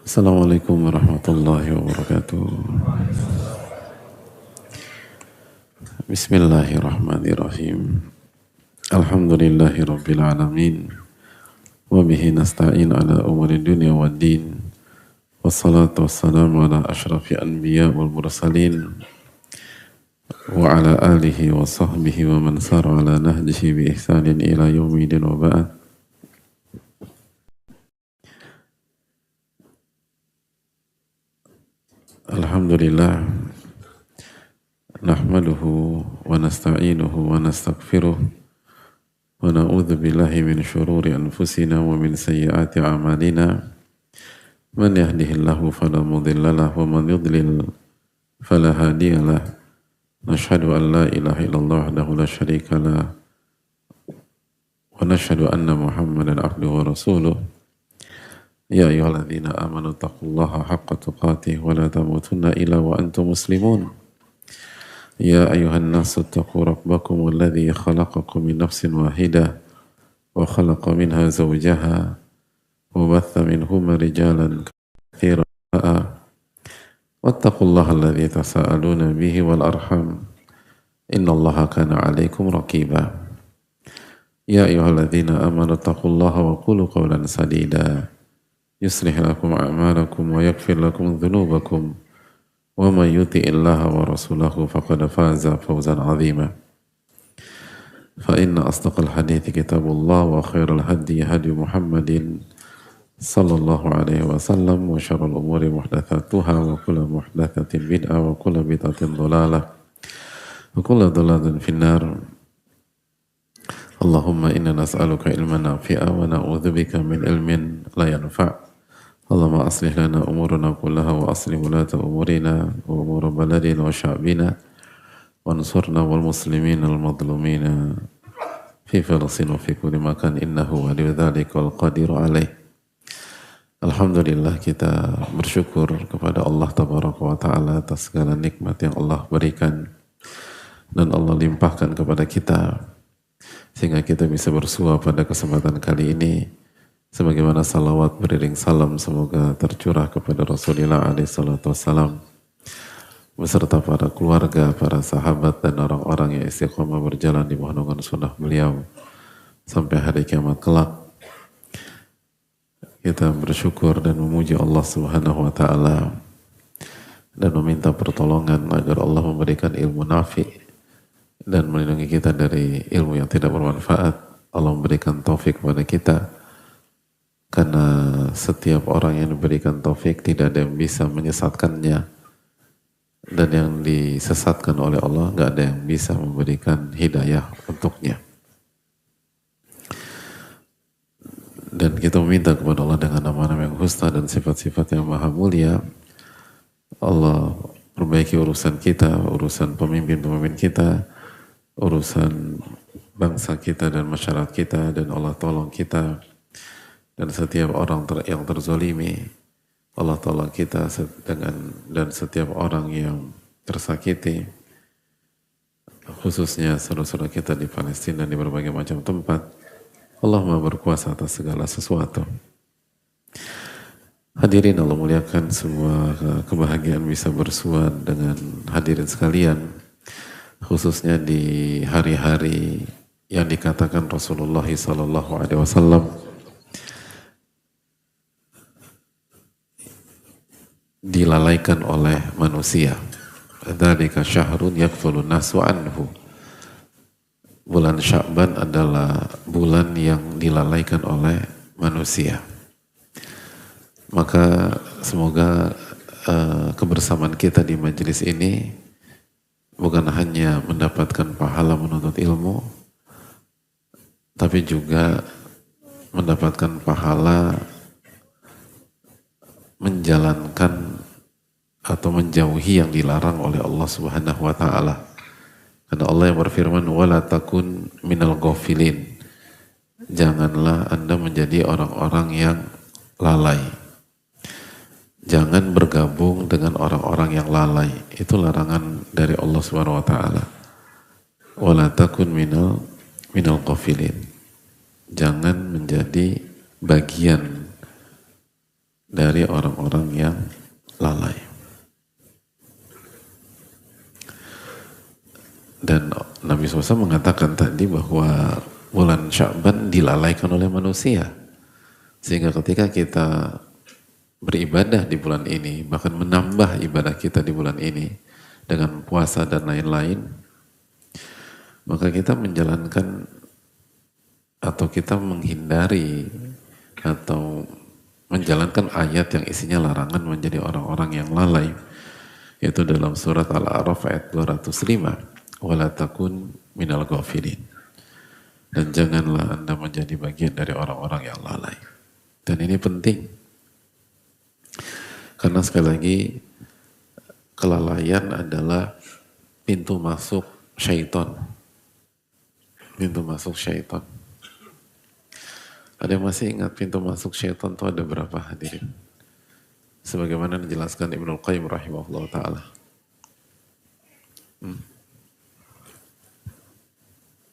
Assalamualaikum warahmatullahi wabarakatuh. Bismillahirrahmanirrahim. Alhamdulillahi rabbil alamin. Wabihi nasta'in ala umuri dunia wad din. Wassalatu wassalamu ala ashrafi anbiya wal mursalin. Wa ala alihi wa sahbihi wa man sara ala nahjihi bi ihsanin ila yaumidin wa ba'd. Alhamdulillah. Nahmaduhu wa nasta'inuhu wa nastaghfiruh wa na'udzu billahi min syururi anfusina wa min sayyiati a'malina man yahdihillahu fala mudilla lahu wa man yudlil fala hadiya lahu nashhadu an la ilaha illallah wahdahu la syarika lah wa nashhadu anna Muhammadan abduhu wa rasuluh ya ayyuhalladzina amanu taqullaha haqqa tuqatih wa la tamutunna illa wa antum muslimun. Ya ayuhan nasu taqu rabbakum alladhi khalaqakum min nafsin wahidah wa khalaqa minha zawjaha wa batha minhuma rijalan katsiran wattaqullaha alladhi tasaaluna bihi wal arham innallaha kana 'alaikum raqiba. Ya ayyuhalladzina amanu taqullaha wa qulu qawlan sadida yuslih lakum a'malakum wa yaghfir lakum dhunubakum wa man yuti' illaha wa rasulahu faqad faza fawzan 'azima. Fa inna asdaqal hadithi kitabullah wa khairal hadi hadi Muhammadin sallallahu alaihi wasallam wa syarrul umuri muhdatsatuha wa kullu muhdatsatin bid'ah wa kullu bid'atin dhalalah wa kullu dhalalatin finnar. Allahumma inna nas'aluka ilman nafi'a wa na'udzubika min ilmin la yanfa'. Allahumma aslih lana umurana kullaha wa aslih wulata umurina wa umur baladina wa sya'bina wa ansurna wal muslimina al madlumina fi Filistin wa fi kulli makan innahu waliyu dzalika wal qadiru alaih. Alhamdulillah, kita bersyukur kepada Allah tabaraka wa ta'ala atas segala nikmat yang Allah berikan dan Allah limpahkan kepada kita sehingga kita bisa bersua pada kesempatan kali ini. Sebagaimana salawat beriring salam semoga tercurah kepada Rasulullah SAW beserta para keluarga, para sahabat dan orang-orang yang istiqomah berjalan di bawah naungan sunnah beliau sampai hari kiamat kelak. Kita bersyukur dan memuji Allah Subhanahu wa taala dan meminta pertolongan agar Allah memberikan ilmu nafi dan melindungi kita dari ilmu yang tidak bermanfaat. Allah memberikan taufik kepada kita. Karena setiap orang yang diberikan taufik tidak ada yang bisa menyesatkannya, dan yang disesatkan oleh Allah nggak ada yang bisa memberikan hidayah untuknya. Dan kita meminta kepada Allah dengan nama-nama yang husna dan sifat-sifat yang maha mulia, Allah perbaiki urusan kita, urusan pemimpin-pemimpin kita, urusan bangsa kita dan masyarakat kita, dan Allah tolong kita dan setiap orang yang terzolimi. Allah tolong kita dan setiap orang yang tersakiti, khususnya saudara-saudara kita di Palestina dan di berbagai macam tempat. Allah Maha berkuasa atas segala sesuatu. Hadirin Allah muliakan, semua kebahagiaan bisa bersua dengan hadirin sekalian, khususnya di hari-hari yang dikatakan Rasulullah SAW dilalaikan oleh manusia. Dzalika syahrun yakfulun nasu anhu. Bulan Sya'ban adalah bulan yang dilalaikan oleh manusia. Maka semoga kebersamaan kita di majelis ini bukan hanya mendapatkan pahala menuntut ilmu, tapi juga mendapatkan pahala menjalankan atau menjauhi yang dilarang oleh Allah Subhanahu wa taala. Karena Allah yang berfirman, wala takun minal ghafilin. Janganlah Anda menjadi orang-orang yang lalai. Jangan bergabung dengan orang-orang yang lalai. Itu larangan dari Allah Subhanahu wa taala. Wala takun minal ghafilin. Jangan menjadi bagian dari orang-orang yang lalai. Dan Nabi SAW mengatakan tadi bahwa bulan Sya'ban dilalaikan oleh manusia. Sehingga ketika kita beribadah di bulan ini, bahkan menambah ibadah kita di bulan ini dengan puasa dan lain-lain, maka kita menjalankan atau kita menghindari atau menjalankan ayat yang isinya larangan menjadi orang-orang yang lalai, yaitu dalam surat Al-A'raf ayat 205, wala takun minal ghafilin, dan janganlah Anda menjadi bagian dari orang-orang yang lalai. Dan ini penting karena sekali lagi kelalaian adalah pintu masuk syaitan. Pintu masuk syaitan. Ada yang masih ingat pintu masuk syaitan itu ada berapa, hadirin? Sebagaimana dijelaskan Ibnul Qayyim rahimahullah ta'ala.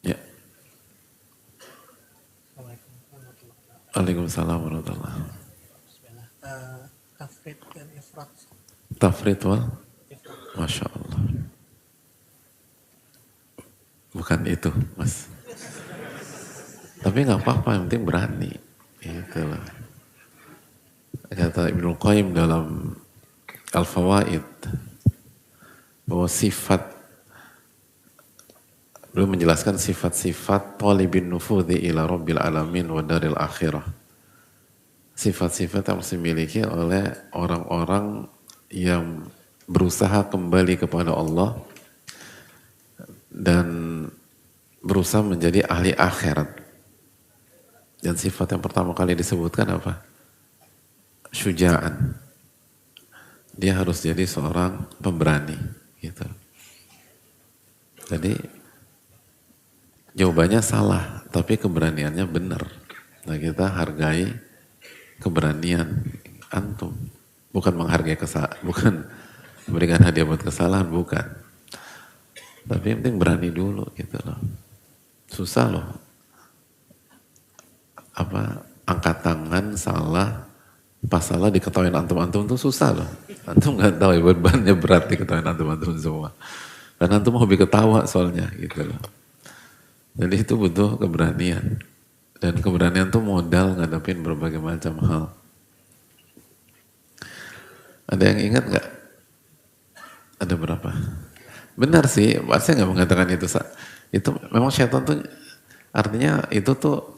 Ya. Waalaikumsalam warahmatullahi wabarakatuh. Tafrid dan ifrat. Tafrid wal? Masya Allah. Bukan itu, Mas. Tapi nggak apa-apa, yang penting berani. Itulah. Kata Ibnul Qayyim dalam Al-Fawaid bahwa belum menjelaskan sifat-sifat talibin nufudhi ila rabbil alamin wa daril akhirah. Sifat-sifat yang harus dimiliki oleh orang-orang yang berusaha kembali kepada Allah dan berusaha menjadi ahli akhirat. Dan sifat yang pertama kali disebutkan apa? Syuja'an. Dia harus jadi seorang pemberani, gitu. Jadi jawabannya salah, tapi keberaniannya benar. Nah, kita hargai keberanian antum, bukan menghargai bukan memberikan hadiah buat kesalahan, bukan. Tapi yang penting berani dulu, gitu loh. Susah loh. Angkat tangan salah, pas salah diketawain antum-antum tuh susah loh. Antum nggak tahu ya, bebannya berat diketawain antum-antum semua. Dan antum hobi ketawa soalnya, gitu loh. Jadi itu butuh keberanian. Dan keberanian tuh modal ngadepin berbagai macam hal. Ada yang ingat nggak? Ada berapa? Benar sih, saya nggak mengatakan itu. Itu memang syaitan tuh, artinya itu tuh,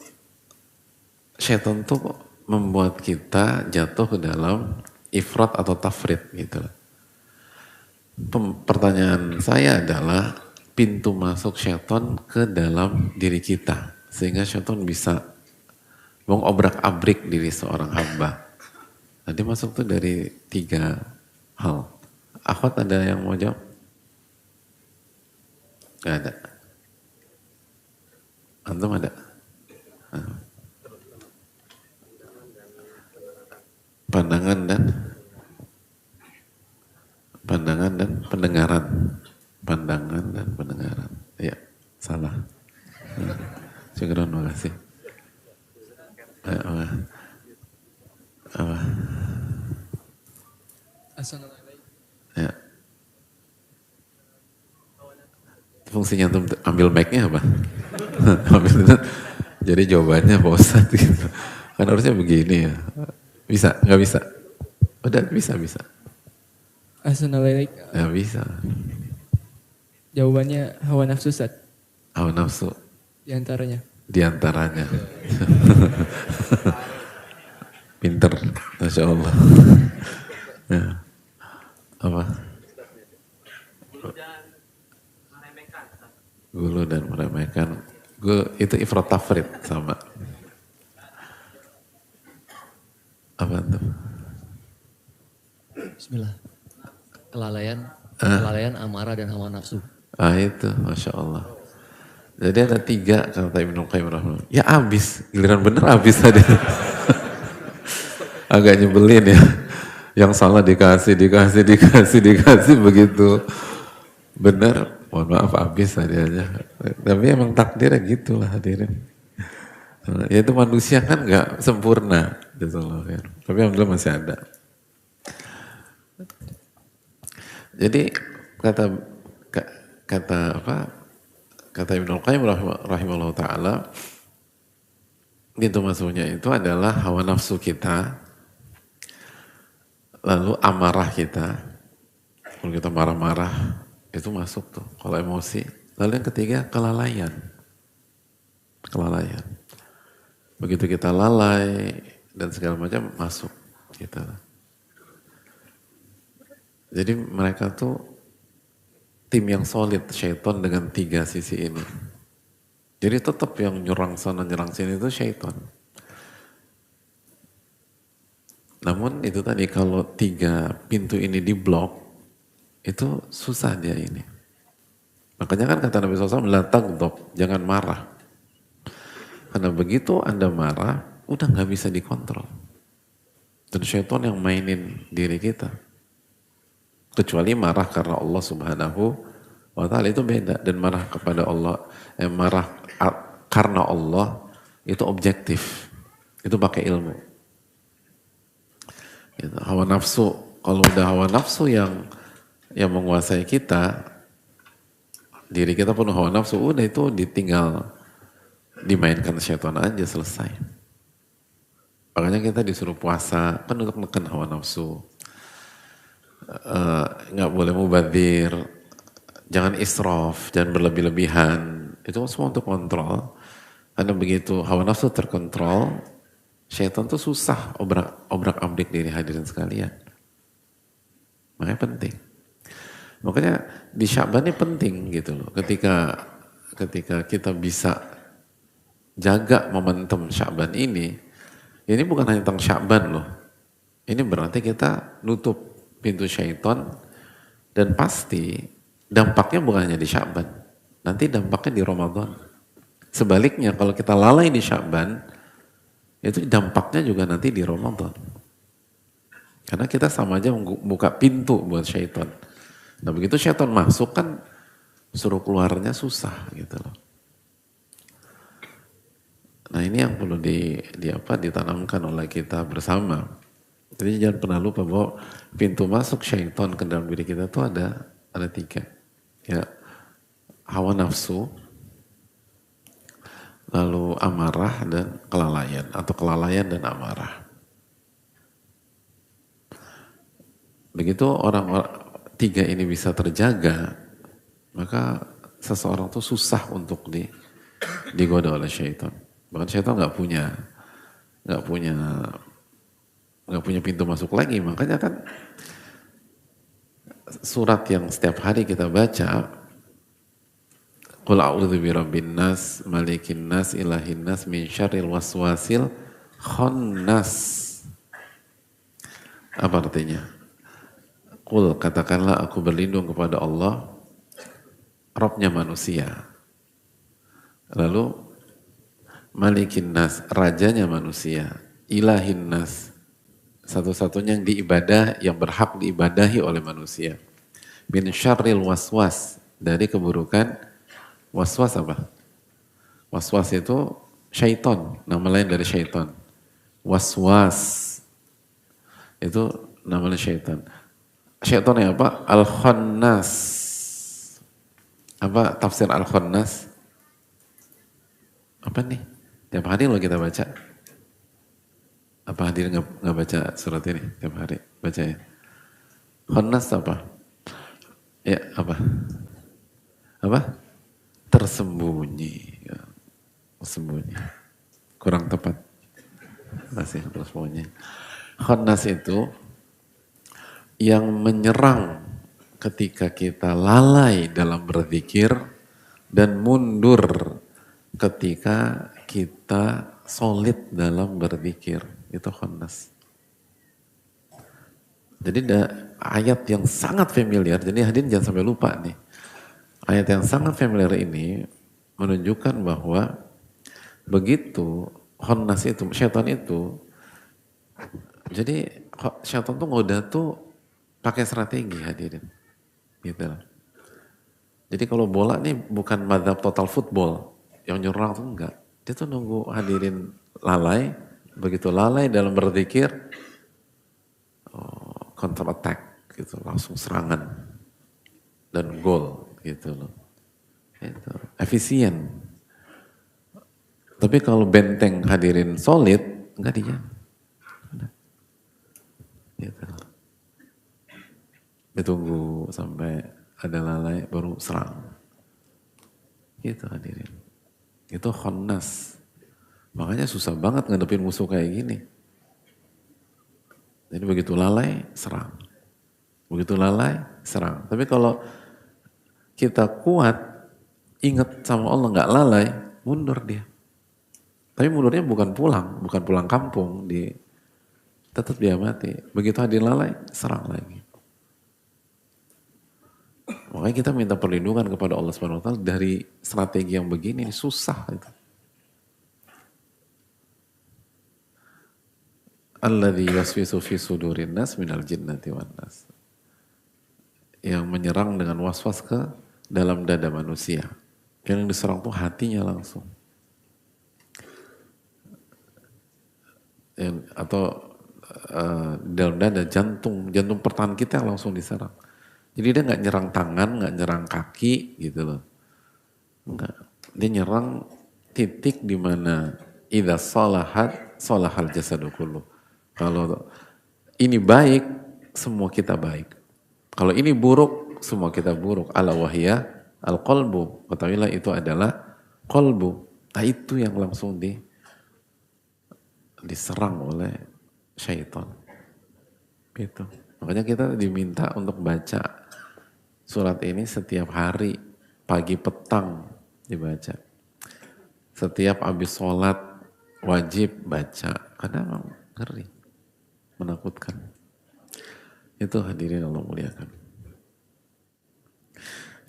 syaitan tuh membuat kita jatuh ke dalam ifrat atau tafrid gitu. Pertanyaan saya adalah pintu masuk syaitan ke dalam diri kita sehingga syaitan bisa mengobrak-abrik diri seorang hamba. Nanti masuk tuh dari 3 hal. Akhwat ada yang mau jawab? Gak ada. Antum ada? Pandangan dan pendengaran. Pandangan dan pendengaran. Iya, salah. Syukran, makasih. Apa? Ya. Fungsinya untuk ambil mic-nya apa? Jadi jawabannya Pak Ustadz gitu. Kan harusnya begini ya. Bisa? Nggak bisa? Udah bisa. Assalamualaikum. Nggak bisa. Jawabannya hawa nafsu, Ustaz. Hawa nafsu? Di antaranya. Pinter, Masya Allah. Ya. Apa? Gulu dan meremehkan. Itu ifrat tafrid sama. Apa itu? Bismillah. Kelalaian, amarah dan hawa nafsu. Itu, Masya Allah. Jadi ada 3 kata Ibnu Qayyim rahimahullah. Ya abis, giliran bener abis tadi. Agak nyebelin ya. Yang salah dikasih begitu. Benar, mohon maaf abis tadi aja. Tapi emang takdirnya gitulah hadirin. Ya itu manusia kan gak sempurna. Jazakallahu khair. Tapi alhamdulillah masih ada. Jadi kata kata apa? Kata Ibnu Qayyim rahimahullah taala, itu maksudnya itu adalah hawa nafsu kita, lalu amarah kita. Kalau kita marah-marah itu masuk tuh. Kalau emosi, lalu yang ketiga kelalaian. Kelalaian. Begitu kita lalai dan segala macam masuk kita. Jadi mereka tuh tim yang solid, syaitan dengan 3 sisi ini. Jadi tetap yang nyerang sana nyerang sini itu syaitan. Namun itu tadi kalau 3 pintu ini diblok, itu susah dia ini. Makanya kan kata Nabi SAW, la taghdab, jangan marah. Karena begitu Anda marah, udah nggak bisa dikontrol. Dan syaitan yang mainin diri kita. Kecuali marah karena Allah Subhanahu wa ta'ala itu beda. Dan marah kepada Allah, marah karena Allah itu objektif. Itu pakai ilmu. Gitu. Hawa nafsu, kalau udah hawa nafsu yang menguasai kita, diri kita penuh hawa nafsu, udah itu ditinggal dimainkan syaitan aja, selesai. Makanya kita disuruh puasa kan untuk menekan hawa nafsu. Nggak boleh mubadzir, jangan israf, jangan berlebih-lebihan. Itu semua untuk kontrol. Karena begitu hawa nafsu terkontrol, syaitan tuh susah obrak-abrik diri hadirin sekalian. Makanya penting. Makanya di Sya'ban ini penting gitu loh. Ketika kita bisa jaga momentum Sya'ban ini bukan hanya tentang Sya'ban loh. Ini berarti kita nutup pintu syaitan, dan pasti dampaknya bukan hanya di Sya'ban, nanti dampaknya di Ramadan. Sebaliknya kalau kita lalai di Sya'ban, itu dampaknya juga nanti di Ramadan. Karena kita sama aja membuka pintu buat syaitan. Nah begitu syaitan masuk kan suruh keluarnya susah gitu loh. Nah ini yang perlu ditanamkan oleh kita bersama. Jadi jangan pernah lupa bahwa pintu masuk syaitan ke dalam diri kita itu ada 3. Ya, hawa nafsu, lalu amarah dan kelalaian, atau kelalaian dan amarah. Begitu orang 3 ini bisa terjaga, maka seseorang tuh susah untuk digoda oleh syaitan. Bahkan syaitan nggak punya pintu masuk lagi. Makanya kan surat yang setiap hari kita baca, Qul a'udzu birabbin nas, malikin nas, ilahin nas, min syarril waswasil khannas. Apa artinya? Qul, katakanlah aku berlindung kepada Allah, Rabbnya manusia. Lalu malikin nas, rajanya manusia. Ilahin nas, satu-satunya yang berhak diibadahi oleh manusia. Min syarril waswas, dari keburukan waswas apa? Waswas itu syaitan, nama lain dari syaitan. Waswas itu nama lain syaitan. Syaitan yang apa? Al-Khannas. Apa tafsir Al-Khannas? Apa nih? Tiap hari lo kita baca. Apa hadir nggak baca surat ini tiap hari? Baca ya. Khannas apa? Ya apa? Apa? Tersembunyi. Ya. Tersembunyi. Kurang tepat. Masih tersembunyi. Khannas itu yang menyerang ketika kita lalai dalam berzikir dan mundur ketika kita solid dalam berzikir. Itu khannas. Jadi ada ayat yang sangat familiar, jadi hadirin jangan sampai lupa nih. Ayat yang sangat familiar ini menunjukkan bahwa begitu khannas itu, syaitan itu, jadi syaitan tuh ngoda tuh pakai strategi hadirin. Gitu. Jadi kalau bola nih bukan madzhab total football yang nyerang tuh enggak. Dia tuh nunggu hadirin lalai, Begitu lalai dalam berzikir, counter attack gitu, langsung serangan dan gol gitu loh. Itu efisien. Tapi kalau benteng hadirin solid, enggak dia. Gitu. Ditunggu sampai ada lalai baru serang. Gitu hadirin. Itu khonnas. Makanya susah banget ngadepin musuh kayak gini. Jadi begitu lalai, serang. Begitu lalai, serang. Tapi kalau kita kuat, ingat sama Allah nggak lalai, mundur dia. Tapi mundurnya bukan pulang kampung, tetap dia mati. Begitu hadir lalai, serang lagi. Makanya kita minta perlindungan kepada Allah Subhanahu wa taala dari strategi yang begini, susah itu. Alladzi waswisu fi sudurin nas minal jinnati wan nas. Yang menyerang dengan waswas ke dalam dada manusia. Yang diserang tuh hatinya langsung. Atau dalam dada, jantung pertahanan kita yang langsung diserang. Jadi dia nggak nyerang tangan, nggak nyerang kaki gitu loh. Enggak. Dia nyerang titik di mana idza salahat salahal jasadu kullu. Kalau ini baik, semua kita baik. Kalau ini buruk, semua kita buruk. Ala wahya al-qalbu. Ketahuilah itu adalah qalbu. Nah itu yang langsung diserang oleh syaitan. Gitu. Makanya kita diminta untuk baca surat ini setiap hari, pagi petang dibaca. Setiap habis sholat wajib baca. Karena memang ngeri, menakutkan. Itu hadirin Allah muliakan.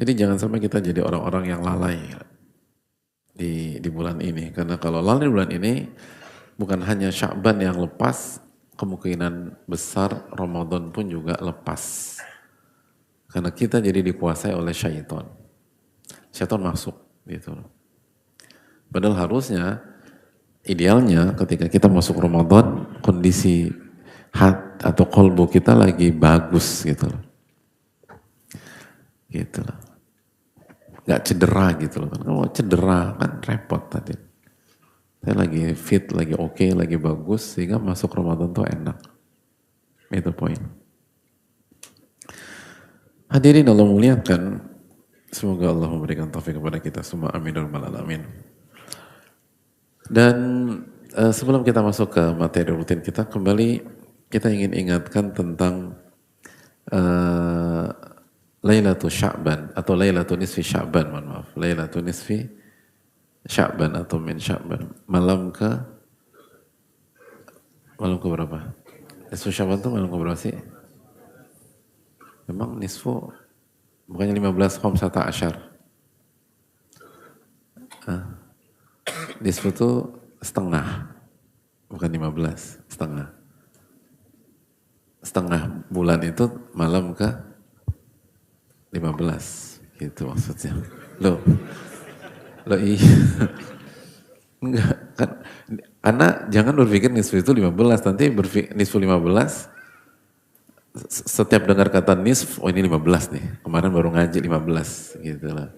Jadi jangan sampai kita jadi orang-orang yang lalai di bulan ini. Karena kalau lalai di bulan ini, bukan hanya Sya'ban yang lepas, kemungkinan besar Ramadan pun juga lepas. Karena kita jadi dikuasai oleh syaitan. Syaitan masuk gitu. Padahal harusnya, idealnya ketika kita masuk Ramadan, kondisi hati atau kolbu kita lagi bagus gitu loh. Gitu loh. Gak cedera gitu loh. Kalau cedera kan repot tadi. Saya lagi fit, lagi oke, lagi bagus, sehingga masuk Ramadan tuh enak. Itu poin. Hadirin Allah muliakan, semoga Allah memberikan taufik kepada kita semua. Amin ya rabbal alamin. Dan sebelum kita masuk ke materi rutin kita, kembali kita ingin ingatkan tentang Lailatul Sya'ban atau Lailatul Nisfi Sya'ban, mohon maaf. Lailatul Nisfi Sya'ban atau min Sya'ban. Malam ke berapa? Nisfu Sya'ban itu malam ke berapa sih? Memang nisfu bukannya 15 khamsata asyar. Nisfu itu setengah, bukan 15, setengah. Setengah bulan itu malam ke 15, gitu maksudnya. Loh iya. Enggak, kan. Karena jangan berpikir nisfu itu 15, nanti nisfu 15, setiap dengar kata nisf, oh ini 15 nih, kemarin baru ngaji 15, gitu lah.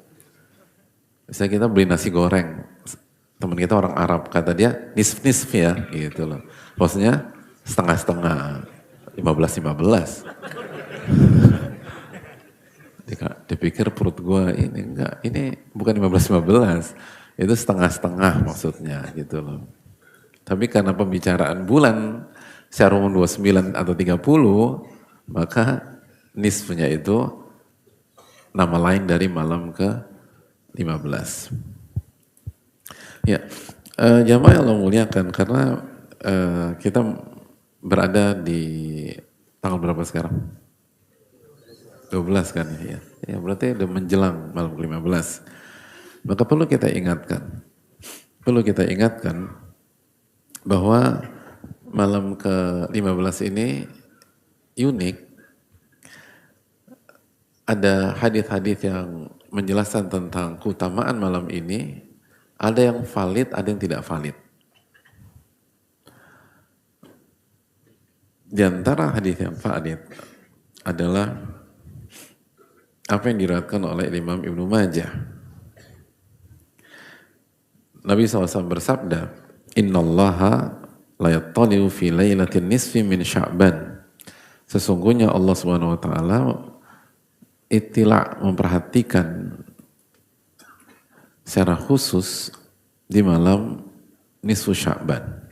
Misalnya kita beli nasi goreng, teman kita orang Arab, kata dia nisf ya, gitu loh. Maksudnya setengah-setengah, 15. Dia pikir perut gua ini enggak, ini bukan 15, itu setengah-setengah maksudnya, gitu loh. Tapi karena pembicaraan bulan, secara umum 29 atau 30, maka nisfnya itu nama lain dari malam ke 15. Ya, jamaah yang Allah muliakan, karena kita berada di tanggal berapa sekarang? 12 kan ya. Ya berarti udah menjelang malam ke-15. Maka perlu kita ingatkan bahwa malam ke-15 ini unik. Ada hadis-hadis yang menjelaskan tentang keutamaan malam ini. Ada yang valid, ada yang tidak valid. Di antara hadis yang valid adalah apa yang diriwayatkan oleh Imam Ibnu Majah. Nabi SAW bersabda, Innallaha la yattali'u fi lailatin nisfi min Sya'ban. Sesungguhnya Allah Subhanahu wa taala ittila' memperhatikan secara khusus di malam nisfu Sya'ban.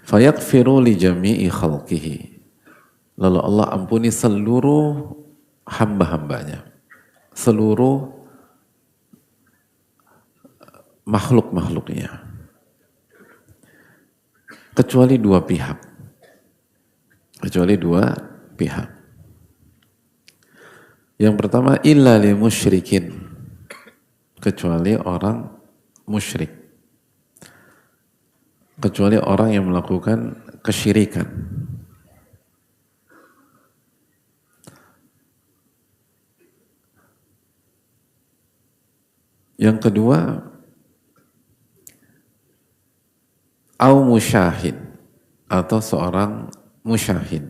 Fayaghfiru li jami'i khalqihi. Lalu Allah ampuni seluruh hamba-hambanya, seluruh makhluk-makhluknya, kecuali dua pihak. Kecuali dua pihak. Yang pertama, illa li musyrikin, kecuali orang musyrik, kecuali orang yang melakukan kesyirikan. Yang kedua, au musyahid, atau seorang musyahid,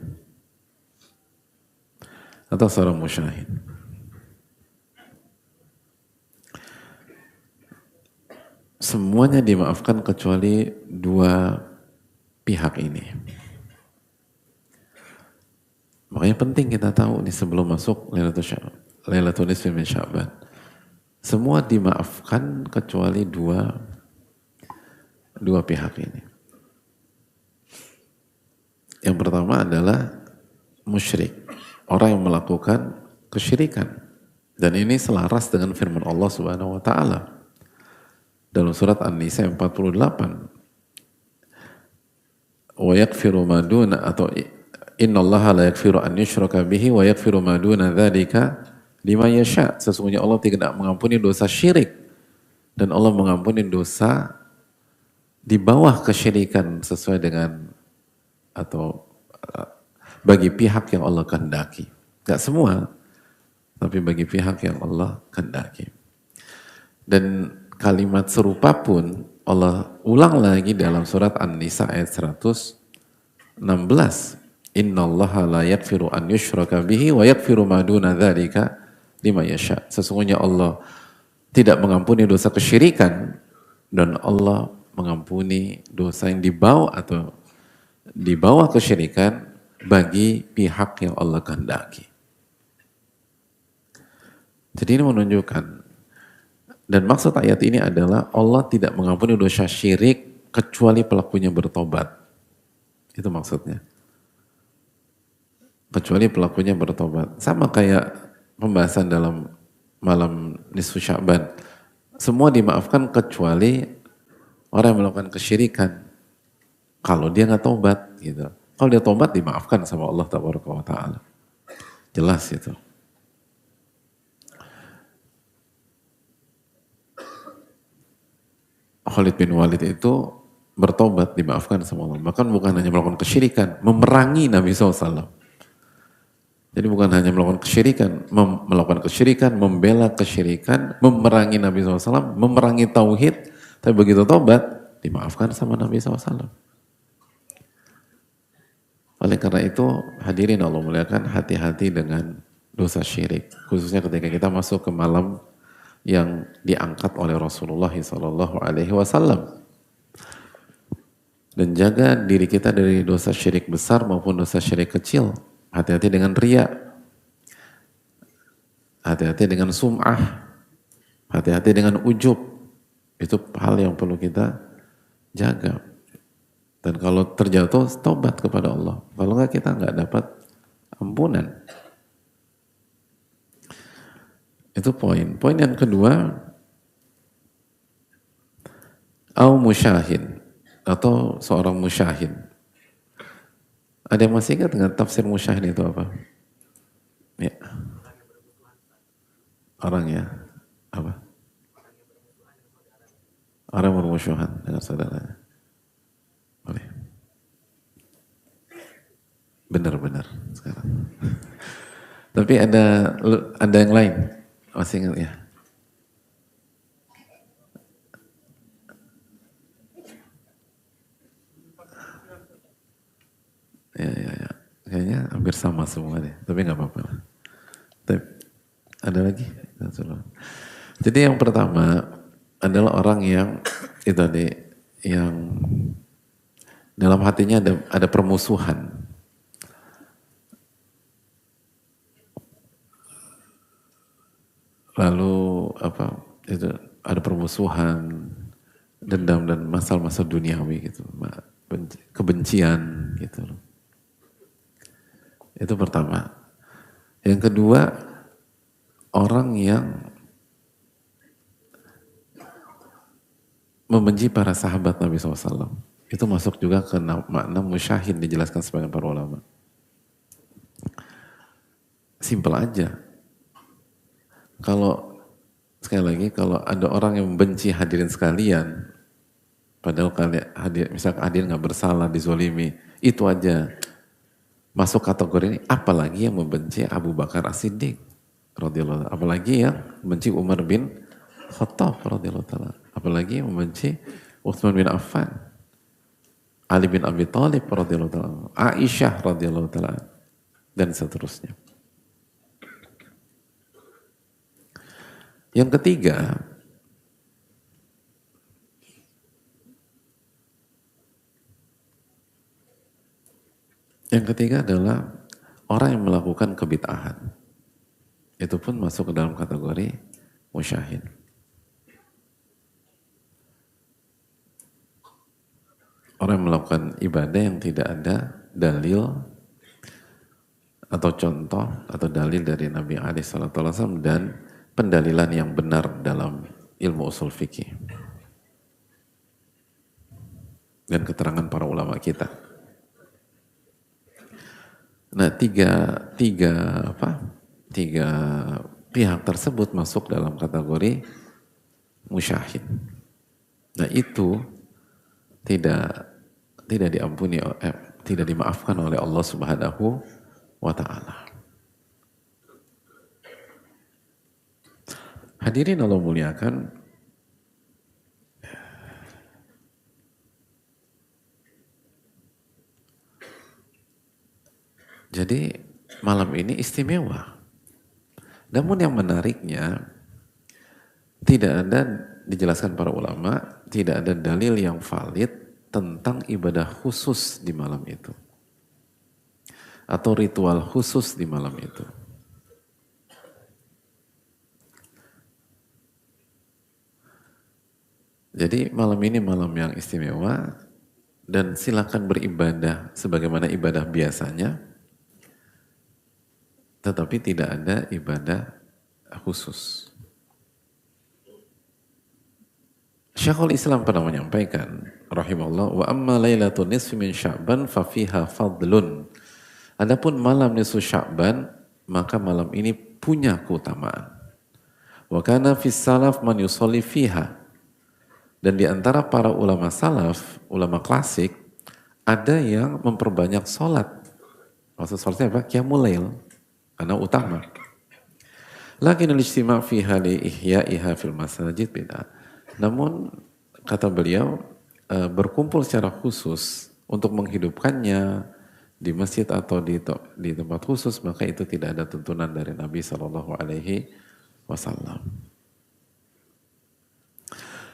atau seorang musyahid. Semuanya dimaafkan kecuali dua pihak ini. Makanya penting kita tahu nih sebelum masuk Lailatul Nisfi min Sya'ban. Semua dimaafkan kecuali dua pihak ini. Yang pertama adalah musyrik, orang yang melakukan kesyirikan. Dan ini selaras dengan firman Allah Subhanahu wa taala dalam surat An-Nisa 48. Wa yaghfiru ma duna, atau innallaha la yaghfiru an yushraka bihi wa yaghfiru ma duna dzalika liman yasha. Sesungguhnya Allah tidak mengampuni dosa syirik, dan Allah mengampuni dosa di bawah kesyirikan sesuai dengan atau bagi pihak yang Allah kehendaki. Gak semua, tapi bagi pihak yang Allah kehendaki. Dan kalimat serupa pun Allah ulang lagi dalam surat An-Nisa ayat 116. Innallaha la yaghfiru an yushraka bihi wa yaghfiru ma duna dzalika liman yasha. Sesungguhnya Allah tidak mengampuni dosa kesyirikan, dan Allah mengampuni dosa yang di bawah kesyirikan bagi pihak yang Allah kehendaki. Jadi ini menunjukkan, dan maksud ayat ini adalah Allah tidak mengampuni dosa syirik kecuali pelakunya bertobat. Itu maksudnya. Kecuali pelakunya bertobat. Sama kayak pembahasan dalam malam nisfu Sya'ban. Semua dimaafkan kecuali orang yang melakukan kesyirikan. Kalau dia nggak tobat, gitu. Kalau dia tobat dimaafkan sama Allah Taala. Jelas itu. Khalid bin Walid itu bertobat, dimaafkan sama Allah. Bahkan bukan hanya melakukan kesyirikan, memerangi Nabi SAW. Jadi bukan hanya melakukan kesyirikan, membela kesyirikan, memerangi Nabi SAW, memerangi tauhid, tapi begitu tobat, dimaafkan sama Nabi SAW. Oleh karena itu, hadirin Allah muliakan, hati-hati dengan dosa syirik. Khususnya ketika kita masuk ke malam yang diangkat oleh Rasulullah SAW. Dan jaga diri kita dari dosa syirik besar maupun dosa syirik kecil. Hati-hati dengan riya, hati-hati dengan sum'ah, hati-hati dengan ujub. Itu hal yang perlu kita jaga. Dan kalau terjatuh, tobat kepada Allah. Kalau enggak, kita enggak dapat ampunan. Itu poin. Poin yang kedua, au musyahid, atau seorang musyahid. Ada yang masih ingat dengan tafsir musyahid itu apa? Ya. Orangnya apa? Orang bermusuhan dengan saudaranya. Boleh. Benar-benar sekarang. Tapi ada yang lain. Masih ingat ya? Ya. hampir sama semua deh, tapi nggak apa-apa lah. Ada lagi? Jadi yang pertama adalah orang yang itu tadi, yang dalam hatinya ada permusuhan. Lalu apa? Itu ada permusuhan, dendam dan masalah-masalah duniawi gitu, kebencian gitu. Itu pertama. Yang kedua, orang yang membenci para sahabat Nabi SAW. Itu masuk juga ke makna musyahid, dijelaskan sebagian para ulama. Simpel aja. Kalau sekali lagi, kalau ada orang yang membenci hadirin sekalian, padahal kalian misalkan hadirin nggak bersalah, dizolimi, itu aja masuk kategori ini. Apalagi yang membenci Abu Bakar As-Siddiq radhiyallahu, apalagi yang membenci Umar bin Khattab radhiyallahu taala, apalagi yang membenci Utsman bin Affan, Ali bin Abi Thalib radhiyallahu taala, Aisyah radhiyallahu taala, dan seterusnya. Yang ketiga adalah orang yang melakukan kebid'ahan. Itu pun masuk ke dalam kategori musyahid. Orang yang melakukan ibadah yang tidak ada dalil atau contoh atau dalil dari Nabi SAW dan pendalilan yang benar dalam ilmu usul fikih dan keterangan para ulama kita. Nah, tiga pihak tersebut masuk dalam kategori musyahid. Nah, itu tidak diampuni, tidak dimaafkan oleh Allah Subhanahu wa Ta'ala. Hadirin Allah muliakan, jadi malam ini istimewa. Namun yang menariknya, tidak ada, dijelaskan para ulama, tidak ada dalil yang valid tentang ibadah khusus di malam itu. Atau ritual khusus di malam itu. Jadi malam ini malam yang istimewa dan silakan beribadah sebagaimana ibadah biasanya, tetapi tidak ada ibadah khusus. Syekhul Islam pernah menyampaikan, rahimahullah, wa amma lailatul nisfi min Sya'ban fa fiha fadlun. Adapun malam nisfu Sya'ban, maka malam ini punya keutamaan. Wa kana fis salaf man yusolli fiha. Dan di antara para ulama salaf, ulama klasik, ada yang memperbanyak sholat. Maksud sholatnya apa? Qiyamul lail, karena utama. Lakin al-ijtima' fiha li ihya'iha fil masajid bid'ah. Namun, kata beliau, berkumpul secara khusus untuk menghidupkannya di masjid atau di tempat khusus, maka itu tidak ada tuntunan dari Nabi SAW.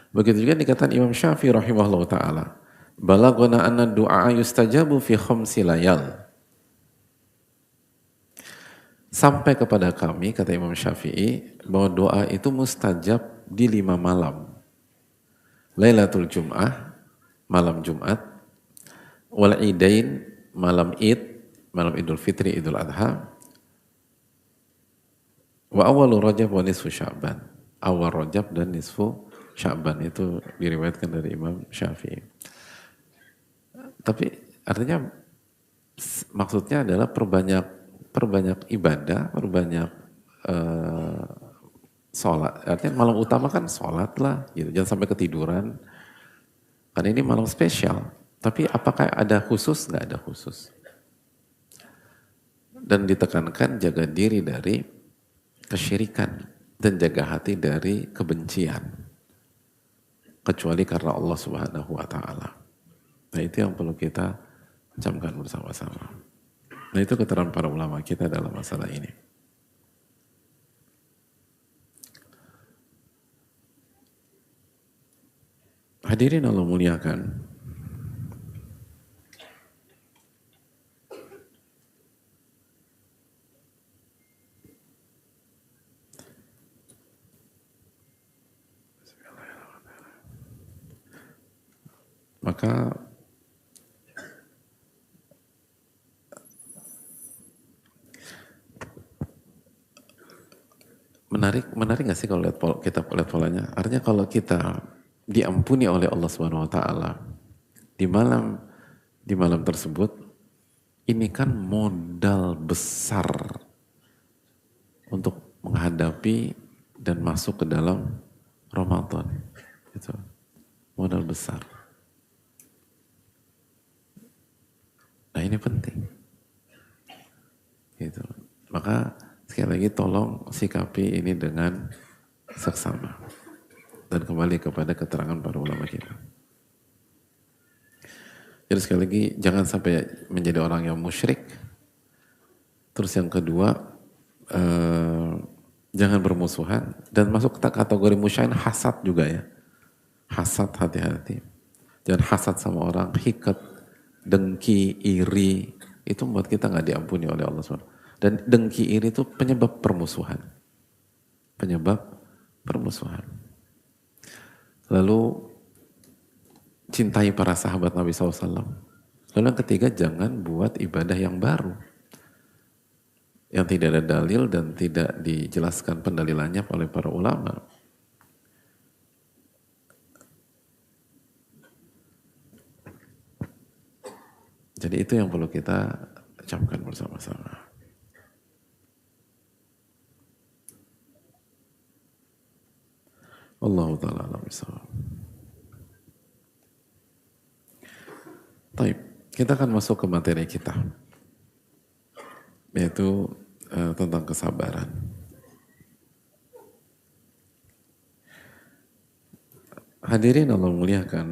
Begitu juga dikatakan Imam Syafi'i rahimahullah ta'ala, balagona anna du'a yustajabu fi khamsi layal. Sampai kepada kami, kata Imam Syafi'i, bahwa doa itu mustajab di 5 malam. Lailatul Jum'ah, malam Jumat, wal Idain, malam Id, malam Idul Fitri, Idul Adha, wa awalul Rajab wa nisfu Sya'ban, awal Rajab dan nisfu Sya'ban, itu diriwayatkan dari Imam Syafi'i. Tapi artinya maksudnya adalah perbanyak ibadah, perbanyak sholat. Artinya malam utama kan sholat lah, gitu. Jangan sampai ketiduran. Karena ini malam spesial. Tapi apakah ada khusus? Nggak ada khusus. Dan ditekankan jaga diri dari kesyirikan dan jaga hati dari kebencian. Kecuali karena Allah Subhanahu wa Ta'ala. Nah, itu yang perlu kita camkan bersama-sama. Nah itu keterangan para ulama kita dalam masalah ini. Hadirin Allah muliakan. Maka menarik nggak sih kalau kita lihat polanya? Artinya kalau kita diampuni oleh Allah Subhanahu Wa Taala di malam tersebut, ini kan modal besar untuk menghadapi dan masuk ke dalam Ramadan. Itu modal besar. Nah ini penting. Gitu. Maka sekali lagi tolong sikapi ini dengan seksama dan kembali kepada keterangan para ulama kita. Jadi sekali lagi jangan sampai menjadi orang yang musyrik. Terus yang kedua jangan bermusuhan dan masuk ke kategori musyrik hasad juga ya. Hasad, hati-hati. Jangan hasad sama orang, hikat, dengki, iri, itu membuat kita nggak diampuni oleh Allah SWT. Dan dengki, iri itu penyebab permusuhan. Penyebab permusuhan. Lalu cintai para sahabat Nabi SAW. Lalu yang ketiga, jangan buat ibadah yang baru. Yang tidak ada dalil dan tidak dijelaskan pendalilannya oleh para ulama. Jadi itu yang perlu kita camkan bersama-sama. Allahu ta'ala alam bisawab. Baik, kita akan masuk ke materi kita, yaitu tentang kesabaran. Hadirin Allah muliakan.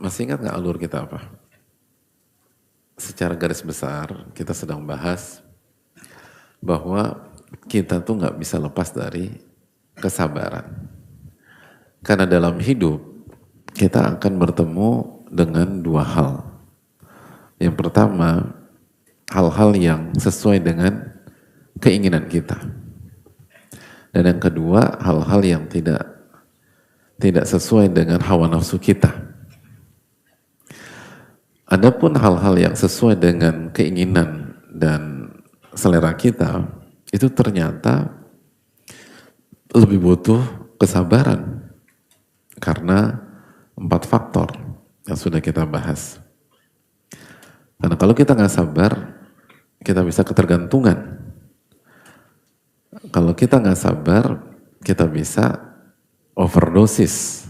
Masih ingat nggak alur kita apa? Secara garis besar kita sedang bahas bahwa kita tuh nggak bisa lepas dari kesabaran. Karena dalam hidup kita akan bertemu dengan dua hal. Yang pertama, hal-hal yang sesuai dengan keinginan kita. Dan yang kedua, hal-hal yang tidak sesuai dengan hawa nafsu kita. Adapun hal-hal yang sesuai dengan keinginan dan selera kita, itu ternyata lebih butuh kesabaran. Karena 4 faktor yang sudah kita bahas. Karena kalau kita nggak sabar, kita bisa ketergantungan. Kalau kita nggak sabar, kita bisa overdosis.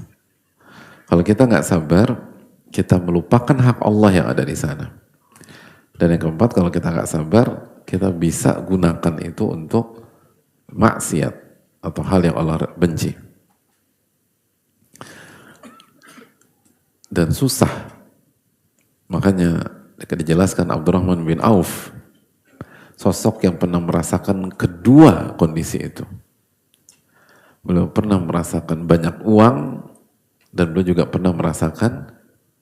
Kalau kita nggak sabar, kita melupakan hak Allah yang ada di sana. Dan yang keempat, kalau kita nggak sabar, kita bisa gunakan itu untuk maksiat atau hal yang Allah benci. Dan susah. Makanya dijelaskan Abdurrahman bin Auf, sosok yang pernah merasakan kedua kondisi itu. Beliau pernah merasakan banyak uang dan beliau juga pernah merasakan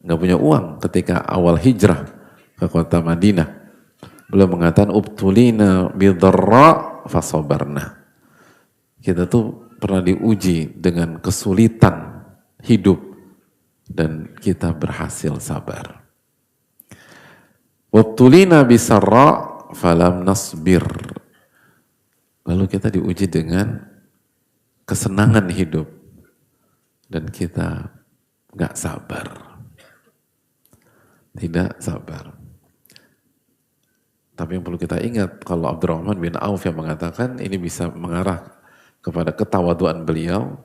nggak punya uang ketika awal hijrah ke kota Madinah. Beliau mengatakan ubtulina bidarra fasobarna. Kita tuh pernah diuji dengan kesulitan hidup dan kita berhasil sabar. Wabtulina bisarra falam nasbir. Lalu kita diuji dengan kesenangan hidup dan kita nggak sabar, tidak sabar. Tapi yang perlu kita ingat, kalau Abdurrahman bin Auf yang mengatakan ini bisa mengarah kepada ketawaduan beliau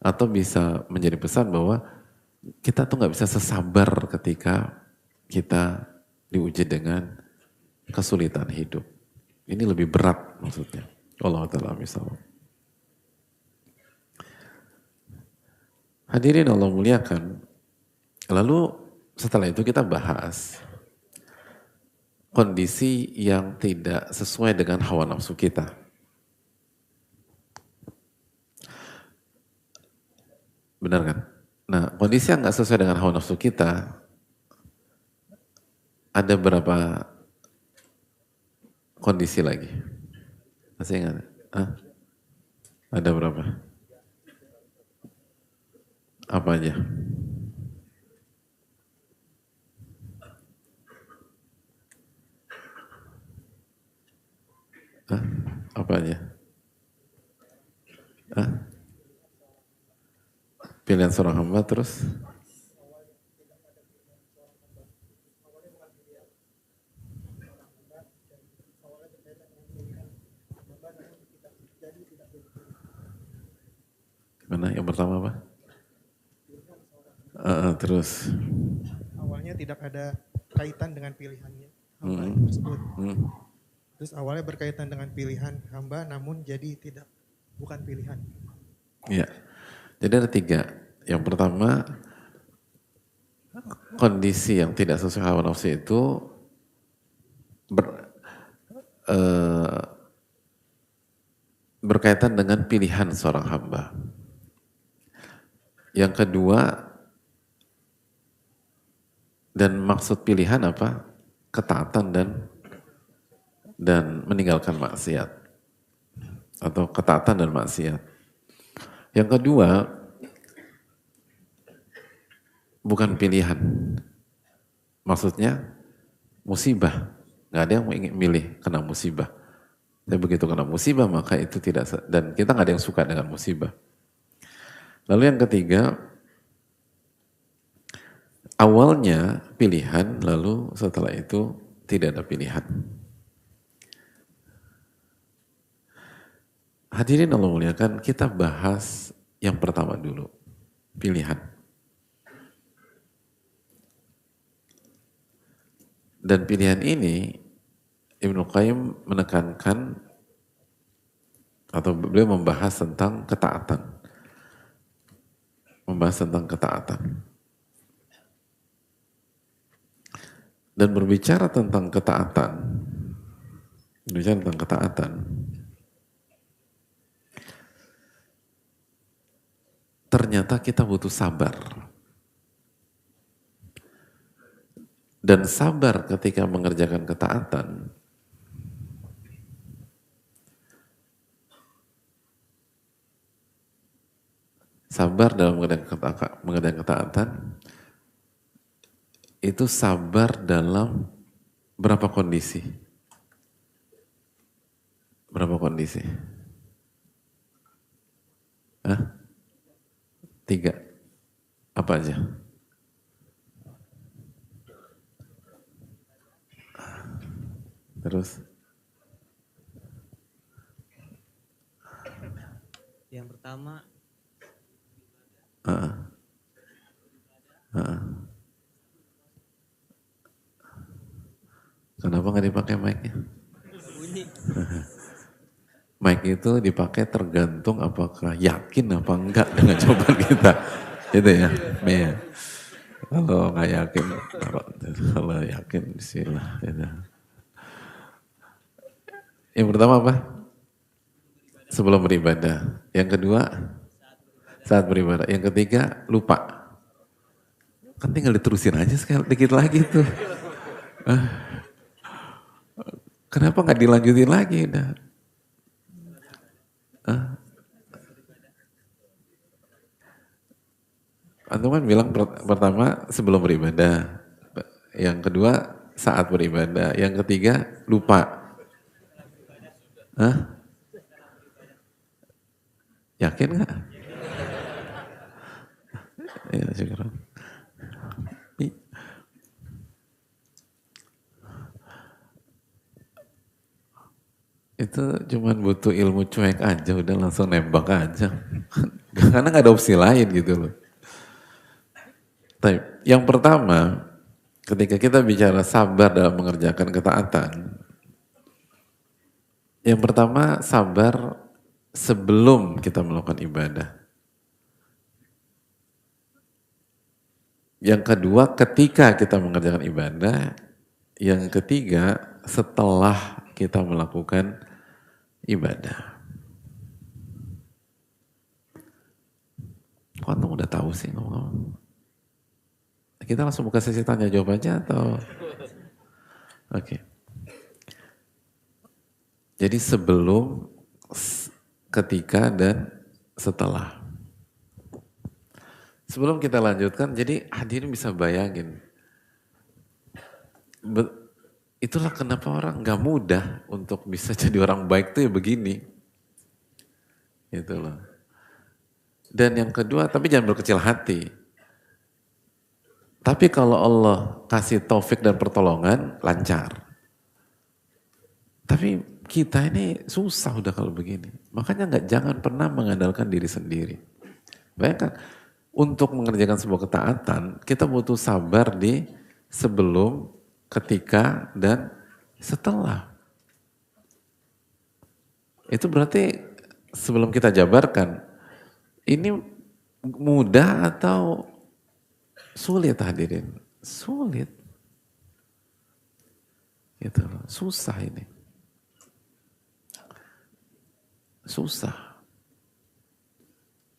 atau bisa menjadi pesan bahwa kita tuh nggak bisa sesabar ketika kita diuji dengan kesulitan hidup. Ini lebih berat maksudnya. Allah Ta'ala misalnya. Hadirin Allah muliakan. Lalu setelah itu kita bahas kondisi yang tidak sesuai dengan hawa nafsu kita. Benar kan? Nah, kondisi yang nggak sesuai dengan hawa nafsu kita, ada berapa kondisi lagi? Masih ingat? Hah? Ada berapa? Apa aja? Hah? Apa aja? Hah? Pilihan seorang hamba terus? Mana? Yang pertama apa? Terus? Awalnya tidak ada kaitan dengan pilihannya hamba tersebut. Terus awalnya berkaitan dengan pilihan hamba, namun jadi bukan pilihan. Iya. Jadi ada 3. Yang pertama, kondisi yang tidak sesuai hawa nafsu itu berkaitan dengan pilihan seorang hamba. Yang kedua, dan maksud pilihan apa? Ketaatan dan meninggalkan maksiat. Atau ketaatan dan maksiat. Yang kedua, bukan pilihan. Maksudnya musibah. Gak ada yang mau ingin milih kena musibah. Tapi begitu kena musibah maka itu tidak, dan kita gak ada yang suka dengan musibah. Lalu yang ketiga, awalnya pilihan, lalu setelah itu tidak ada pilihan. Hadirin Allah muliakan, kita bahas yang pertama dulu, pilihan. Dan pilihan ini Ibnu Qayyim menekankan atau beliau membahas tentang ketaatan. Dan berbicara tentang ketaatan, ternyata kita butuh sabar. Dan sabar ketika mengerjakan ketaatan sabar dalam mengerjakan ketaatan itu sabar dalam berapa kondisi? Berapa kondisi? Hah? 3. Apa aja? Terus? Yang pertama Kenapa nggak dipakai mic-nya? Mic itu dipakai tergantung apakah yakin apa enggak dengan jawaban kita. Itu ya, Mia. Kalau nggak yakin, kalau yakin bismillah. Gitu. Yang pertama apa? Sebelum beribadah. Yang kedua, saat beribadah. Yang ketiga, lupa. Kan tinggal diterusin aja sekali dikit lagi tuh. Kenapa nggak dilanjutin lagi? Antum kan bilang pertama sebelum beribadah. Yang kedua, saat beribadah. Yang ketiga, lupa. Yakin nggak? Ya, syukur. Itu cuman butuh ilmu cuek aja, udah langsung nembak aja. Karena nggak ada opsi lain gitu loh. Yang pertama, ketika kita bicara sabar dalam mengerjakan ketaatan, yang pertama sabar sebelum kita melakukan ibadah. Yang kedua ketika kita mengerjakan ibadah. Yang ketiga setelah kita melakukan ibadah. Kok antum udah tahu sih ngomong? Kita langsung buka sesi tanya jawab aja atau? Oke. Jadi sebelum, ketika, dan setelah. Sebelum kita lanjutkan, jadi hadirin bisa bayangin. Itulah kenapa orang gak mudah untuk bisa jadi orang baik tuh ya begini. Gitu loh. Dan yang kedua, tapi jangan berkecil hati. Tapi kalau Allah kasih taufik dan pertolongan, lancar. Tapi kita ini susah udah kalau begini. Makanya jangan pernah mengandalkan diri sendiri. Bayangkan, untuk mengerjakan sebuah ketaatan, kita butuh sabar di sebelum, ketika, dan setelah. Itu berarti sebelum kita jabarkan, ini mudah atau sulit hadirin? Sulit. Gitu loh, susah ini. Susah.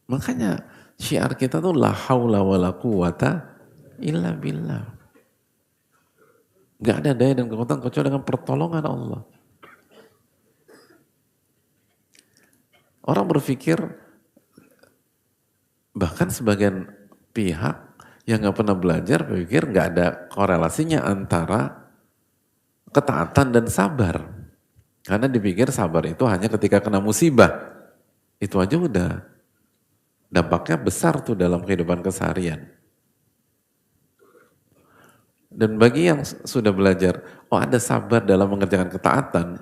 Makanya syiar kita tuh la haula wala quwata illa billah. Gak ada daya dan kekuatan kecuali dengan pertolongan Allah. Orang berpikir, bahkan sebagian pihak yang gak pernah belajar berpikir gak ada korelasinya antara ketaatan dan sabar. Karena dipikir sabar itu hanya ketika kena musibah. Itu aja udah dampaknya besar tuh dalam kehidupan keseharian. Dan bagi yang sudah belajar, oh ada sabar dalam mengerjakan ketaatan,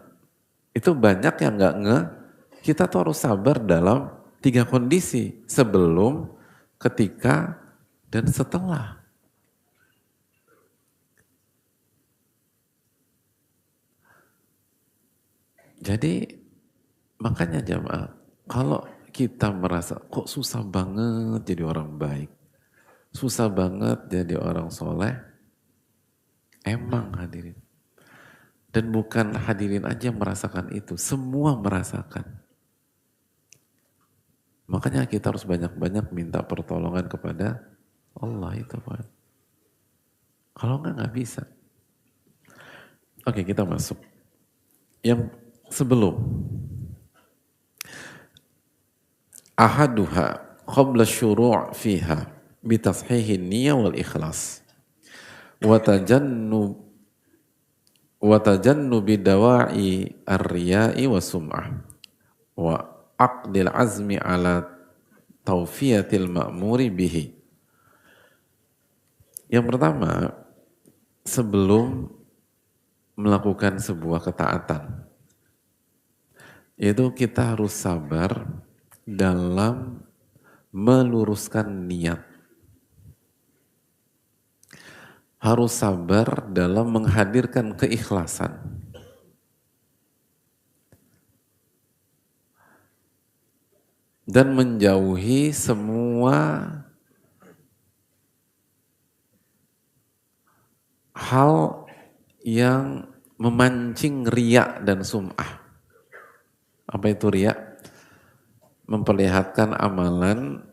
itu banyak yang gak kita tuh harus sabar dalam 3 kondisi. Sebelum, ketika, dan setelah. Jadi makanya jamaah, kalau kita merasa kok susah banget jadi orang baik, susah banget jadi orang soleh, emang hadirin. Dan bukan hadirin aja merasakan itu, semua merasakan. Makanya kita harus banyak-banyak minta pertolongan kepada Allah itu Pak. Kalau nggak bisa. Oke, kita masuk. Yang sebelum ahaduha qabla syuru' fiha bitashihin niyyah wal ikhlas wa tajannubi dawa'i ar-riya'i wa sum'ah wa aqdil azmi ala tawfiyatil ma'muri bihi. Yang pertama, sebelum melakukan sebuah ketaatan, yaitu kita harus sabar dalam meluruskan niat. Harus sabar dalam menghadirkan keikhlasan. Dan menjauhi semua hal yang memancing riya dan sum'ah. Apa itu riya? Memperlihatkan amalan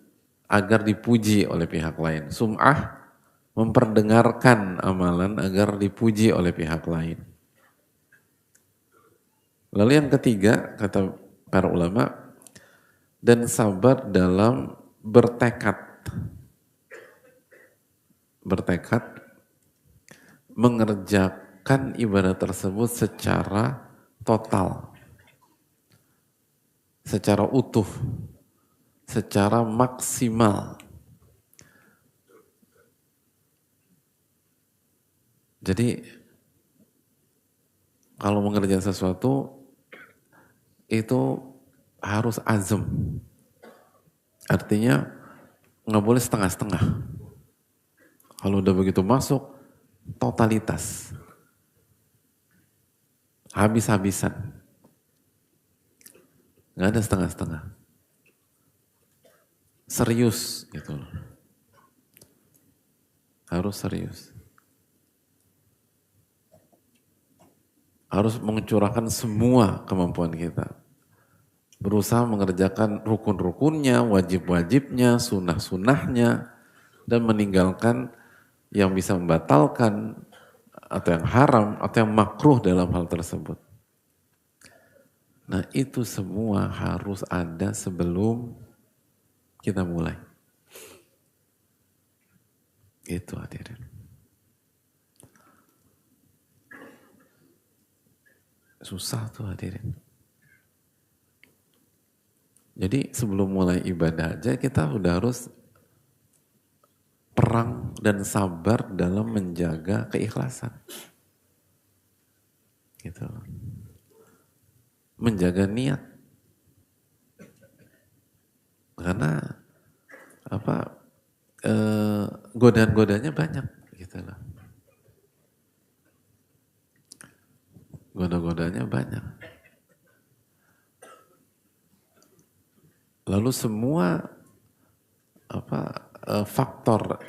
agar dipuji oleh pihak lain. Sum'ah, memperdengarkan amalan agar dipuji oleh pihak lain. Lalu yang ketiga, kata para ulama, dan sabar dalam bertekad. Bertekad mengerjakan ibadah tersebut secara total. Secara utuh, secara maksimal. Jadi kalau mengerjakan sesuatu itu harus azam. Artinya nggak boleh setengah-setengah. Kalau udah begitu masuk, totalitas, habis-habisan, nggak ada setengah-setengah, serius gitu loh, harus serius, harus mencurahkan semua kemampuan kita, berusaha mengerjakan rukun-rukunnya, wajib-wajibnya, sunnah-sunnahnya, dan meninggalkan yang bisa membatalkan atau yang haram atau yang makruh dalam hal tersebut. Nah itu semua harus ada sebelum kita mulai. Itu hadirin. Susah tuh hadirin. Jadi sebelum mulai ibadah aja kita udah harus perang dan sabar dalam menjaga keikhlasan. Gitu. Menjaga niat. Karena godaan-godaannya banyak gitu loh. Goda-godaannya banyak. Lalu semua faktor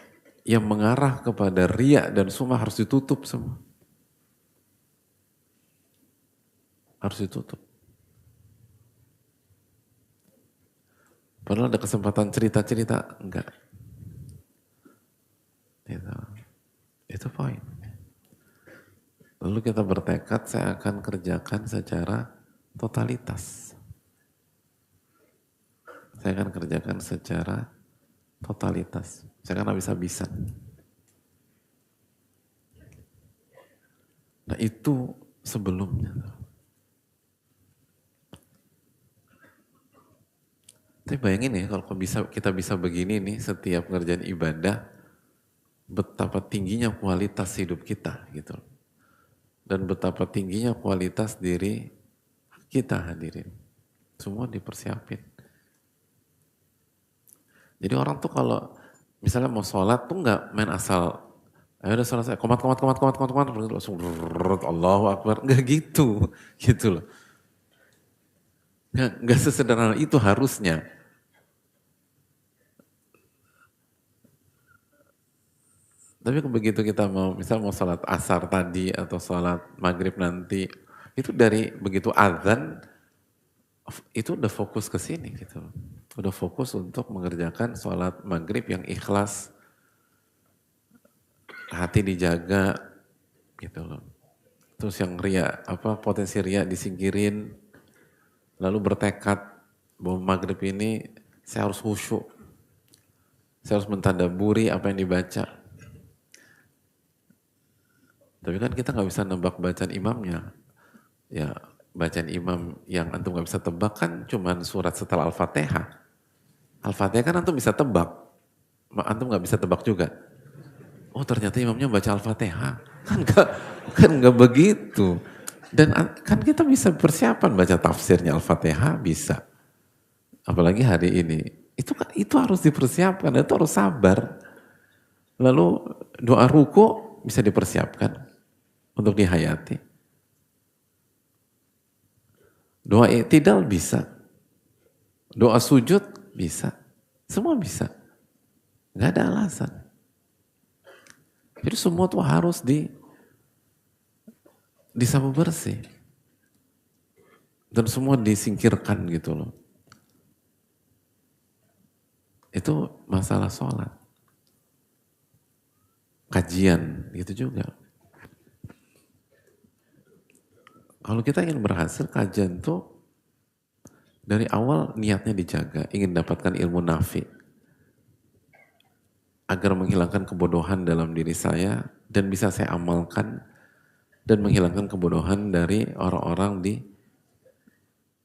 yang mengarah kepada riya dan sum'ah harus ditutup semua. Harus ditutup. Padahal ada kesempatan cerita-cerita, enggak. Itu poin. Lalu kita bertekad, saya akan kerjakan secara totalitas. Saya akan kerjakan secara totalitas. Saya akan habis-habisan. Nah itu sebelumnya. Tapi bayangin ya kalau kita bisa begini nih setiap ngerjain ibadah, betapa tingginya kualitas hidup kita gitu. Dan betapa tingginya kualitas diri kita hadirin. Semua dipersiapin. Jadi orang tuh kalau misalnya mau sholat tuh nggak main asal, ayo udah sholat saya komat, langsung Allahu Akbar, nggak gitu, gitu loh. Nggak sesederhana itu harusnya. Tapi begitu kita misalnya mau sholat asar tadi atau sholat maghrib nanti, itu dari begitu azan itu udah fokus ke sini gitu loh. Udah fokus untuk mengerjakan sholat maghrib yang ikhlas, hati dijaga gitu loh. Terus yang ria, potensi ria disingkirin, lalu bertekad bahwa maghrib ini saya harus khusyuk, saya harus mentadaburi apa yang dibaca. Tapi kan kita nggak bisa nebak bacaan imamnya, ya bacaan imam yang antum nggak bisa tebak kan cuman surat setelah Al-Fatihah. Al-Fatihah kan antum bisa tebak, antum nggak bisa tebak juga. Oh ternyata imamnya baca Al-Fatihah, kan nggak begitu. Dan kan kita bisa persiapan baca tafsirnya Al-Fatihah bisa. Apalagi hari ini, itu harus dipersiapkan, itu harus sabar. Lalu doa ruku bisa dipersiapkan untuk dihayati. Doa i'tidal bisa. Doa sujud bisa. Semua bisa. Gak ada alasan. Jadi semua tuh harus disapu bersih. Dan semua disingkirkan gitu loh. Itu masalah sholat. Kajian gitu juga. Kalau kita ingin berhasil, kajian tuh dari awal niatnya dijaga, ingin dapatkan ilmu nafi. Agar menghilangkan kebodohan dalam diri saya dan bisa saya amalkan dan menghilangkan kebodohan dari orang-orang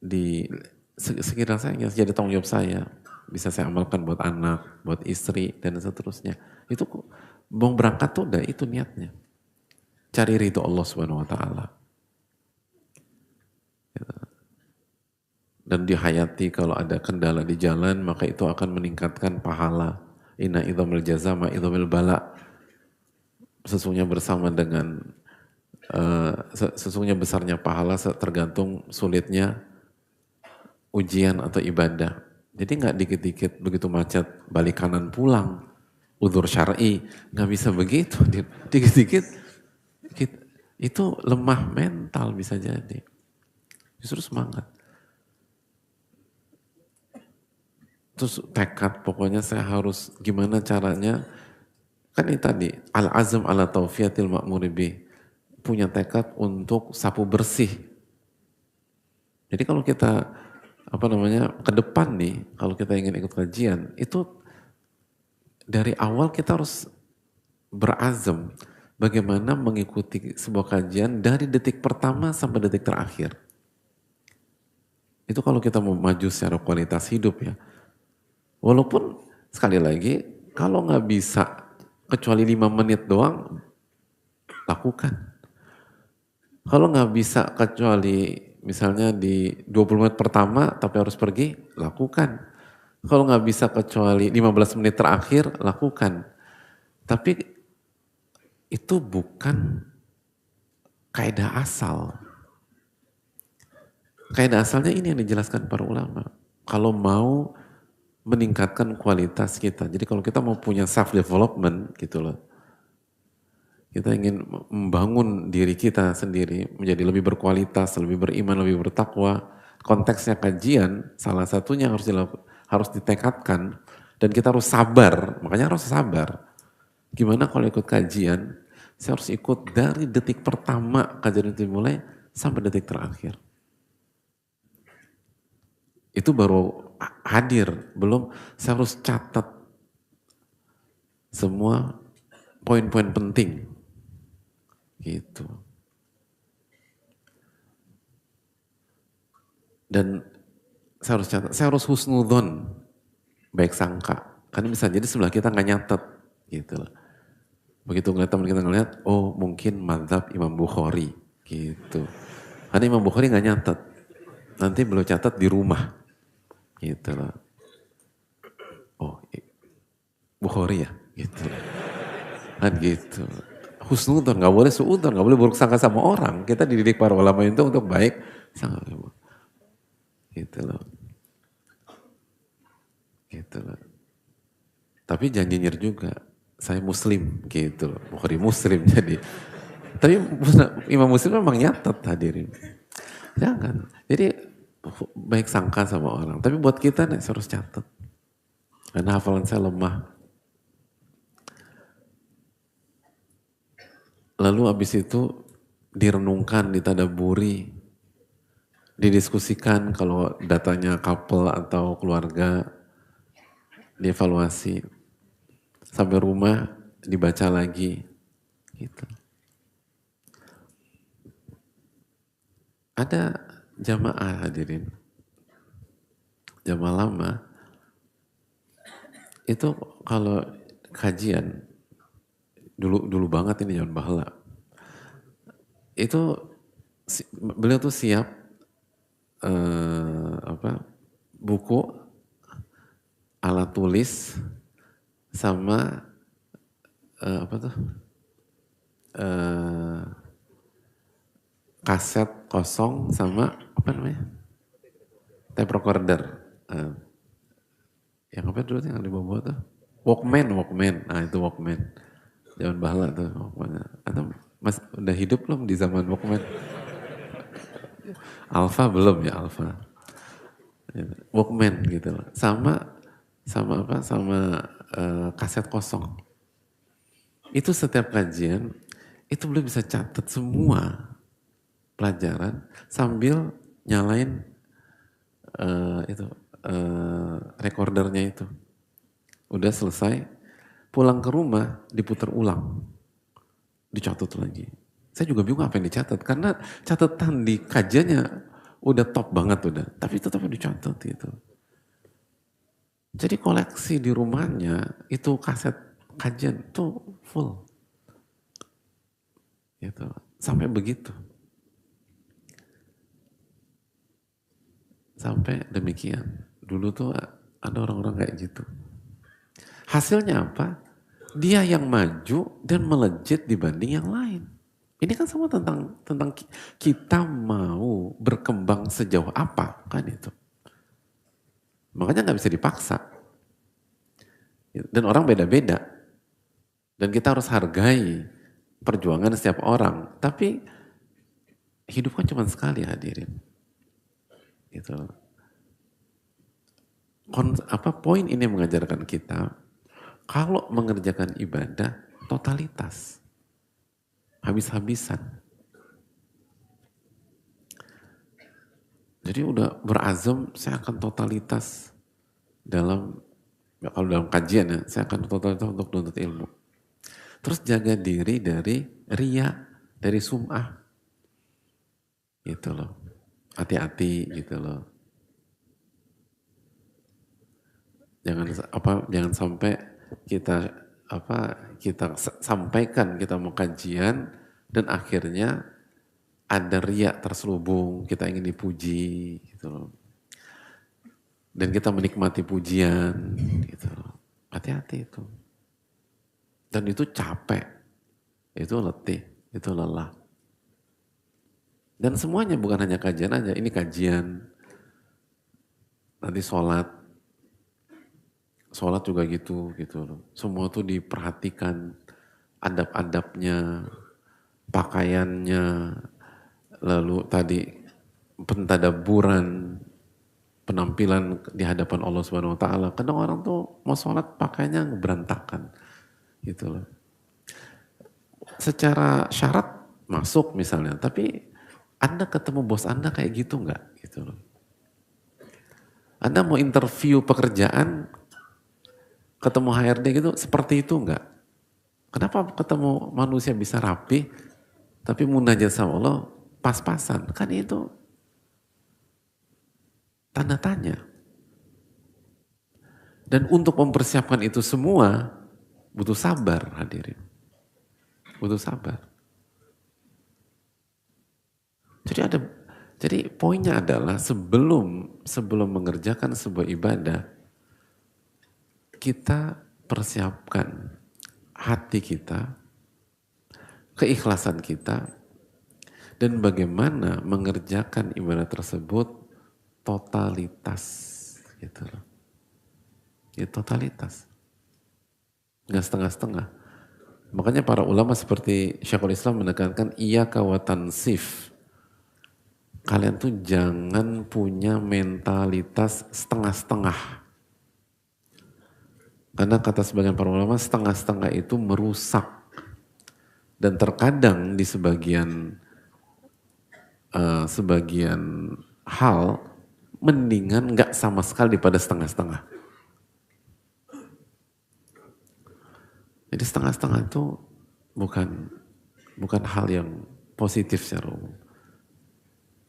di sekitar saya, yang jadi tanggung jawab saya. Bisa saya amalkan buat anak, buat istri, dan seterusnya. Itu mau berangkat tuh udah itu niatnya. Cari ridho Allah Subhanahu wa Ta'ala. Dan dihayati kalau ada kendala di jalan, maka itu akan meningkatkan pahala. Inna idhamil jaza ma idhamil bala. sesungguhnya bersama dengan sesungguhnya besarnya pahala tergantung sulitnya ujian atau ibadah. Jadi nggak dikit-dikit begitu macet balik kanan pulang, udzur syar'i, nggak bisa begitu. Dikit-dikit itu lemah mental bisa jadi. Justru semangat. Terus tekad pokoknya saya harus gimana caranya, kan ini tadi al-azm ala taufiyatil ma'muri bih, punya tekad untuk sapu bersih. Jadi kalau kita ke depan nih, kalau kita ingin ikut kajian, itu dari awal kita harus berazam bagaimana mengikuti sebuah kajian dari detik pertama sampai detik terakhir. Itu kalau kita mau maju secara kualitas hidup ya. Walaupun sekali lagi, kalau nggak bisa kecuali 5 menit doang, lakukan. Kalau nggak bisa kecuali misalnya di 20 menit pertama tapi harus pergi, lakukan. Kalau nggak bisa kecuali 15 menit terakhir, lakukan. Tapi itu bukan kaidah asal. Kaidah asalnya ini yang dijelaskan para ulama. Kalau mau meningkatkan kualitas kita. Jadi kalau kita mau punya self development gitu loh. Kita ingin membangun diri kita sendiri menjadi lebih berkualitas, lebih beriman, lebih bertakwa. Konteksnya kajian, salah satunya harus ditekadkan dan kita harus sabar. Makanya harus sabar. Gimana kalau ikut kajian? Saya harus ikut dari detik pertama kajian itu dimulai sampai detik terakhir. Itu baru hadir, belum saya harus catat semua poin-poin penting. Gitu. Dan saya harus catat, saya harus husnudzon, baik sangka. Karena bisa jadi sebelah kita nggak nyatet, gitu loh. Begitu ngeliat teman kita ngeliat, oh mungkin mazhab Imam Bukhari, gitu. Karena Imam Bukhari nggak nyatet, nanti belum catat di rumah, gitu loh. Oh, Bukhari ya, gitu loh. Kan gitu. Husnudzon, nggak boleh suudzon, nggak boleh buruk sangka sama orang. Kita dididik para ulama itu untuk baik sangka. Gitu loh. Gitu loh. Tapi jangan nyinyir juga. Saya muslim gitu loh. Bukhari muslim jadi. Tapi Imam Muslim memang nyatet hadirin. Jangan. Jadi baik sangka sama orang. Tapi buat kita nih harus catat. Karena hafalan saya lemah. Lalu abis itu direnungkan, ditadaburi, didiskusikan kalau datanya couple atau keluarga, dievaluasi. Sampai rumah dibaca lagi. Gitu. Ada jamaah hadirin. Jamaah lama. Itu kalau kajian, dulu banget ini zaman bahala. Itu beliau tuh siap buku, alat tulis, sama kaset kosong sama tape recorder. Yang apa dulu yang dibawa tuh? Walkman. Nah itu Walkman. Zaman bahala tuh Walkman. Atau mas udah hidup belum di zaman Walkman? Alfa belum ya Alfa. Walkman gitu loh. Sama kaset kosong. Itu setiap kajian itu belum bisa catat semua pelajaran sambil nyalain recordernya itu. Udah selesai, pulang ke rumah diputar ulang, dicatat lagi. Saya juga bingung apa yang dicatat karena catatan di kajiannya udah top banget udah, tapi tetap dicatat gitu. Jadi koleksi di rumahnya itu kaset kajian tuh full, gitu. Sampai begitu, sampai demikian. Dulu tuh ada orang-orang kayak gitu. Hasilnya apa? dia yang maju dan melejit dibanding yang lain. Ini kan semua tentang kita mau berkembang sejauh apa, kan itu. Makanya nggak bisa dipaksa. Dan orang beda-beda. Dan kita harus hargai perjuangan setiap orang. Tapi hidup kan cuma sekali, hadirin. Gitu. Poin ini mengajarkan kita, kalau mengerjakan ibadah, totalitas. Habis-habisan. Jadi udah berazam, saya akan totalitas kalau dalam kajian ya, saya akan totalitas untuk menuntut ilmu. Terus jaga diri dari riya, dari sum'ah. Gitu loh. Hati-hati gitu loh. Jangan sampai kita sampaikan kita mau kajian dan akhirnya ada riya terselubung, kita ingin dipuji gitu loh. Dan kita menikmati pujian gitu loh. Hati-hati itu. Dan itu capek, itu letih, itu lelah. Dan semuanya bukan hanya kajian aja, ini kajian, nanti sholat juga gitu loh. Semua tuh diperhatikan, adab-adabnya, pakaiannya, lalu tadi pentadaburan, penampilan di hadapan Allah Subhanahu Wa Taala. Kadang orang tuh mau sholat pakaiannya berantakan, gitu loh. Secara syarat masuk misalnya, tapi Anda ketemu bos Anda kayak gitu nggak, gitu loh. Anda mau interview pekerjaan, ketemu HRD gitu, seperti itu enggak? Kenapa ketemu manusia bisa rapi, tapi munajat sama Allah pas-pasan? Kan itu tanda tanya. Dan untuk mempersiapkan itu semua, butuh sabar, hadirin. Butuh sabar. Jadi poinnya adalah sebelum mengerjakan sebuah ibadah, kita persiapkan hati kita, keikhlasan kita, dan bagaimana mengerjakan ibadah tersebut totalitas, gitu loh. Ya, totalitas, nggak setengah-setengah. Makanya para ulama seperti Syekhul Islam menekankan iyyaka wa tansif. Kalian tuh jangan punya mentalitas setengah-setengah. Karena kata sebagian para ulama, setengah-setengah itu merusak. Dan terkadang di sebagian hal, mendingan nggak sama sekali daripada setengah-setengah. Jadi setengah-setengah itu bukan hal yang positif secara umum.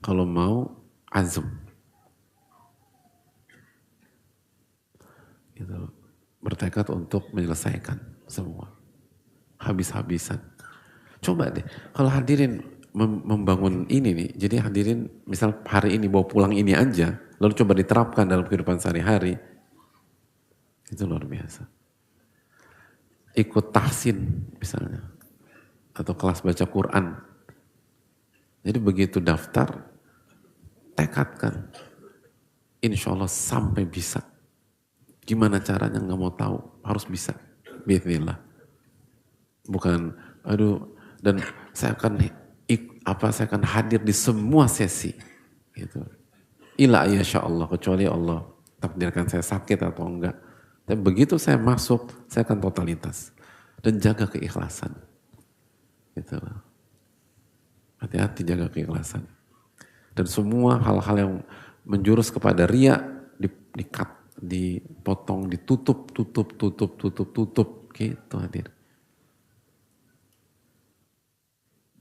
Kalau mau, azam. Gitu. Bertekad untuk menyelesaikan semua. Habis-habisan. Coba deh, kalau hadirin membangun ini nih, jadi hadirin misal hari ini bawa pulang ini aja, lalu coba diterapkan dalam kehidupan sehari-hari, itu luar biasa. Ikut tahsin misalnya, atau kelas baca Quran. Jadi begitu daftar, tekadkan. Insya Allah sampai bisa. Gimana caranya nggak mau tahu, harus bisa. Bismillah. Bukan, dan saya akan hadir di semua sesi. Gitu. Ila insya Allah, kecuali Allah takdirkan saya sakit atau enggak. Dan begitu saya masuk, saya akan totalitas. Dan jaga keikhlasan. Gitu. Hati-hati jaga keikhlasan. Dan semua hal-hal yang menjurus kepada riya di-cut, dipotong, ditutup, tutup, gitu hadir.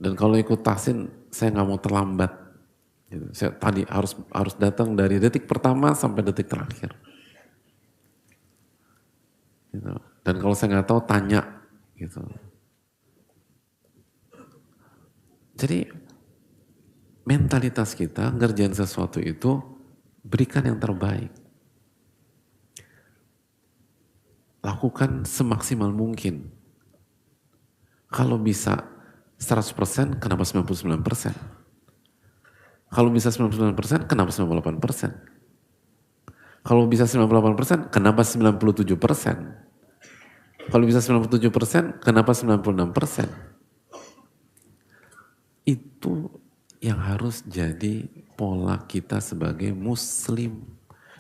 Dan kalau ikut tahsin, saya nggak mau terlambat. Gitu. Saya tadi harus datang dari detik pertama sampai detik terakhir. Gitu. Dan kalau saya nggak tahu, tanya. Gitu. Jadi mentalitas kita ngerjain sesuatu itu berikan yang terbaik. lakukan semaksimal mungkin. Kalau bisa 100%, kenapa 99%? Kalau bisa 99%, kenapa 98%? Kalau bisa 98%, kenapa 97%? Kalau bisa 97%, kenapa 96%? Itu yang harus jadi pola kita sebagai muslim.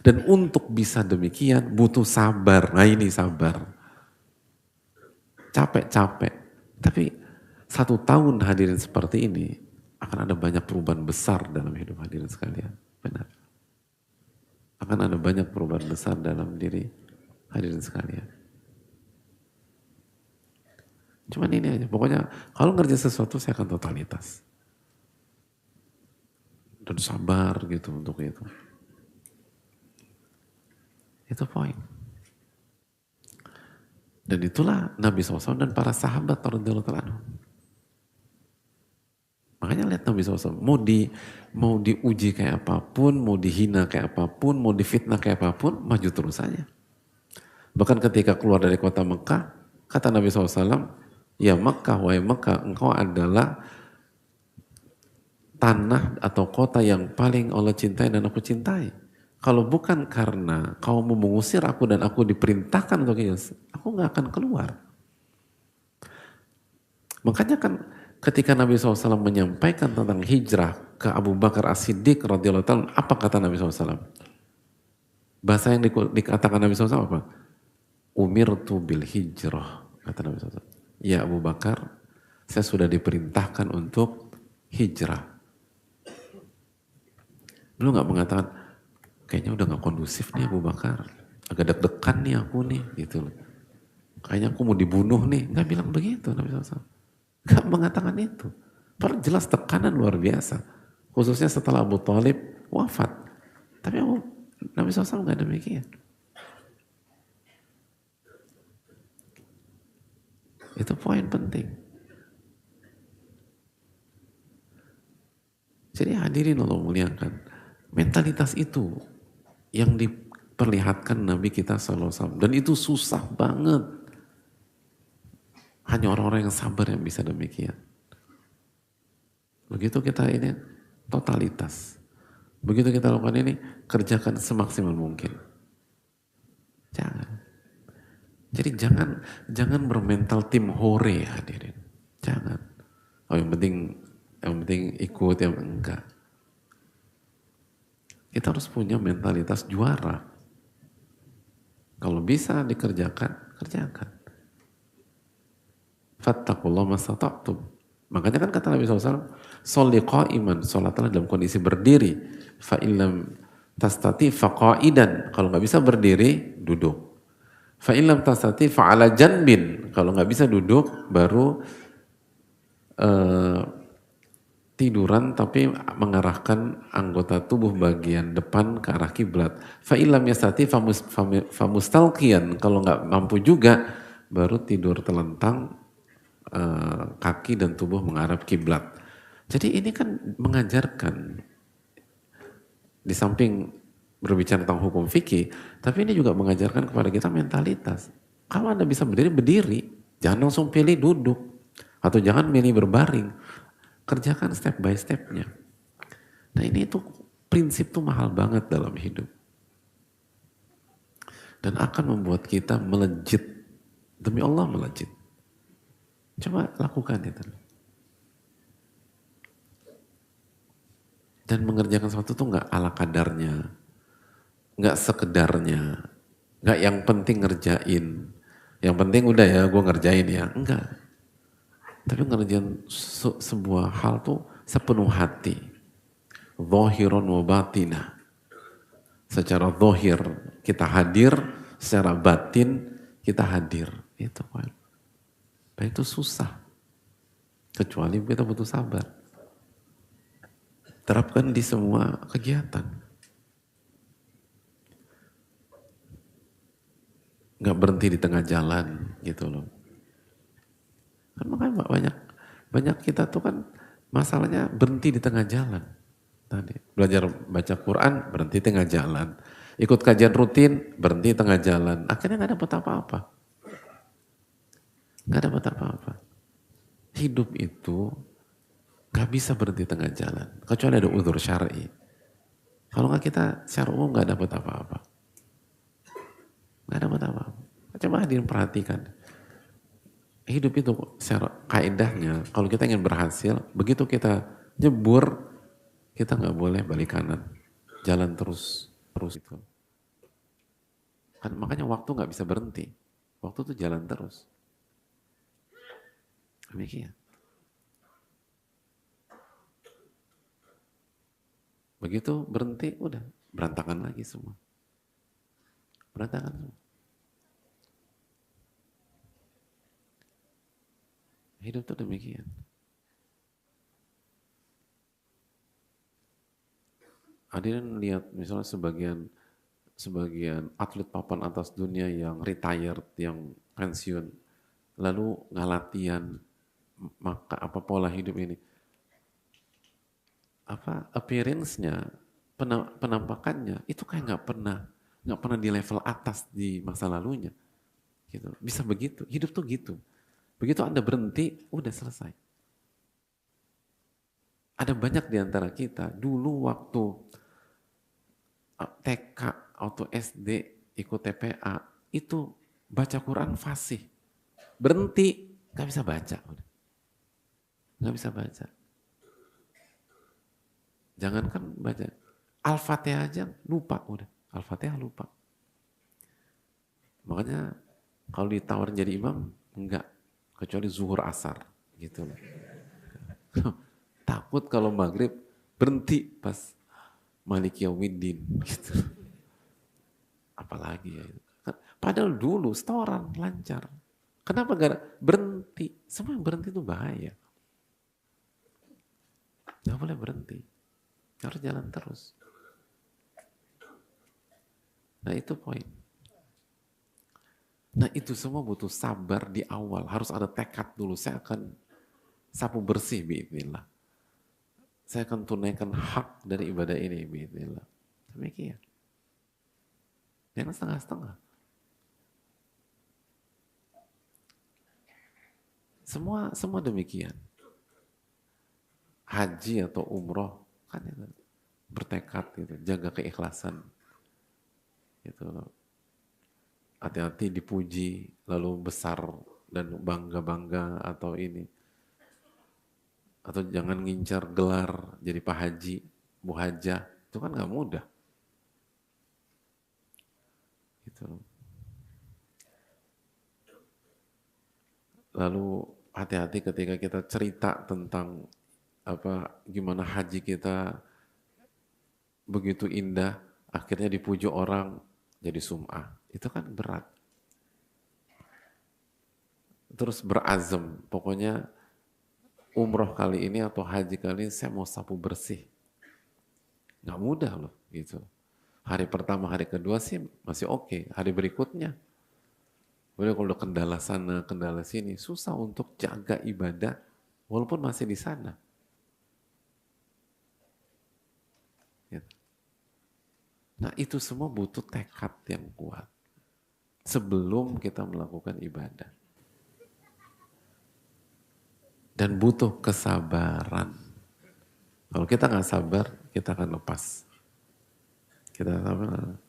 Dan untuk bisa demikian butuh sabar. Nah ini sabar. Capek-capek. Tapi 1 tahun hadirin seperti ini, akan ada banyak perubahan besar dalam hidup hadirin sekalian. Benar. Akan ada banyak perubahan besar dalam diri hadirin sekalian. Cuman ini aja, pokoknya kalau ngerjain sesuatu saya akan totalitas. Dan sabar gitu untuk itu. Itu poin. Dan itulah Nabi SAW dan para sahabat radhiyallahu anhum. Makanya lihat Nabi SAW, mau diuji kayak apapun, mau dihina kayak apapun, mau difitnah kayak apapun, maju terus saja. Bahkan ketika keluar dari kota Mekah, kata Nabi SAW, ya Mekah, wahai Mekah, engkau adalah tanah atau kota yang paling Allah cintai dan aku cintai. Kalau bukan karena kau mau mengusir aku dan aku diperintahkan untuk itu, aku gak akan keluar. Makanya kan ketika Nabi SAW menyampaikan tentang hijrah ke Abu Bakar As-Siddiq radhiyallahu ta'ala, apa kata Nabi SAW? Bahasa yang dikatakan Nabi SAW apa? Umirtu bil hijrah, kata Nabi SAW. Ya Abu Bakar, saya sudah diperintahkan untuk hijrah. Beliau gak mengatakan, kayaknya udah gak kondusif nih Abu Bakar, agak deg-degan nih aku nih, gitu loh. Kayaknya aku mau dibunuh nih, gak bilang begitu Nabi SAW. Gak mengatakan itu. Padahal jelas tekanan luar biasa. Khususnya setelah Abu Thalib wafat. Tapi Nabi SAW gak demikian. Itu poin penting. Jadi hadirin Allah muliakan. Mentalitas itu yang diperlihatkan Nabi kita SAW. Dan itu susah banget. Hanya orang-orang yang sabar yang bisa demikian. Begitu kita ini totalitas. Begitu kita lakukan ini, kerjakan semaksimal mungkin. Jangan. Jadi jangan bermental tim hore hadirin. Jangan. Oh yang penting ikut, yang enggak. Kita harus punya mentalitas juara. Kalau bisa dikerjakan, kerjakan. Fattakullah mastata'tum. Makanya kan kata Nabi SAW, sholli qa'iman, sholatlah dalam kondisi berdiri. Fa'illam tastati faqa'idan. Kalau nggak bisa berdiri, duduk. Fa'illam tastati fa'ala janbin. Kalau nggak bisa duduk, baru tiduran tapi mengarahkan anggota tubuh bagian depan ke arah kiblat. Fa'illam yastati famustalqiyan. Kalau nggak mampu juga, baru tidur telentang, kaki dan tubuh menghadap kiblat. Jadi ini kan mengajarkan, di samping berbicara tentang hukum fikih, tapi ini juga mengajarkan kepada kita mentalitas. Kalau Anda bisa berdiri, berdiri. Jangan langsung pilih duduk. Atau jangan milih berbaring. Kerjakan step by stepnya. Nah ini tuh prinsip tuh mahal banget dalam hidup. Dan akan membuat kita melejit. Demi Allah melejit. Coba lakukan itu. Dan mengerjakan sesuatu tuh gak ala kadarnya. Gak sekedarnya. Gak yang penting ngerjain. Yang penting udah ya gue ngerjain ya. Enggak. Tapi ngerjain sebuah hal tuh sepenuh hati. Zahiran wa batinah. Secara zahir kita hadir. Secara batin kita hadir. Itu kan. Dan itu susah. Kecuali kita butuh sabar. Terapkan di semua kegiatan. Gak berhenti di tengah jalan gitu loh. Kan makanya banyak kita tuh kan masalahnya berhenti di tengah jalan. Tadi belajar baca Quran berhenti tengah jalan. Ikut kajian rutin berhenti tengah jalan. Akhirnya gak dapat apa-apa. Nggak dapat apa-apa. Hidup itu nggak bisa berhenti tengah jalan, kecuali ada udzur syar'i. Kalau nggak kita secara umum nggak dapat apa-apa. Nggak dapat apa-apa. Coba hadirin perhatikan. Hidup itu secara kaidahnya, kalau kita ingin berhasil, begitu kita nyebur, kita nggak boleh balik kanan. Jalan terus itu. Kan, makanya waktu nggak bisa berhenti. Waktu itu jalan terus. Demikian. Begitu berhenti, udah berantakan lagi semua. Berantakan semua. Hidup itu demikian. Hadirin lihat misalnya sebagian atlet papan atas dunia yang retired, yang pensiun, lalu nggak latihan, maka apa pola hidup ini, apa appearance-nya, penampakannya itu kayak nggak pernah di level atas di masa lalunya, gitu. Bisa begitu, hidup tuh gitu. Begitu Anda berhenti, udah selesai. Ada banyak di antara kita dulu waktu TK atau SD ikut TPA itu baca Quran fasih, berhenti nggak bisa baca, udah nggak bisa baca. Jangankan baca Al-Fatihah aja lupa, udah Al-Fatihah lupa. Makanya kalau ditawarin jadi imam enggak, kecuali zuhur asar gitu loh. Takut kalau maghrib berhenti pas Maliki Yaumiddin gitu. Apalagi ya. Padahal dulu setoran lancar. Kenapa gak berhenti? Semua yang berhenti itu bahaya. Gak boleh berhenti. Harus jalan terus. Nah itu poin. Nah itu semua butuh sabar di awal. Harus ada tekad dulu. Saya akan sapu bersih biidznillah. Saya akan tunaikan hak dari ibadah ini biidznillah. Demikian. Jangan setengah-setengah. Semua demikian. Haji atau umroh kan itu bertekad gitu, jaga keikhlasan. Gitu. Hati-hati dipuji lalu besar dan bangga-bangga atau ini. Atau jangan ngincar gelar jadi Pak Haji, Bu Hajah, itu kan nggak mudah. Gitu. Lalu hati-hati ketika kita cerita tentang gimana haji kita begitu indah, akhirnya dipuji orang jadi sum'ah. Itu kan berat. Terus berazam, pokoknya umroh kali ini atau haji kali ini saya mau sapu bersih. Nggak mudah loh gitu. Hari pertama, hari kedua sih masih oke. Hari berikutnya, boleh kalau kendala sana, kendala sini, susah untuk jaga ibadah walaupun masih di sana. Gitu. Nah itu semua butuh tekad yang kuat sebelum kita melakukan ibadah. Dan butuh kesabaran. Kalau kita nggak sabar, kita akan lepas. Kita sabar.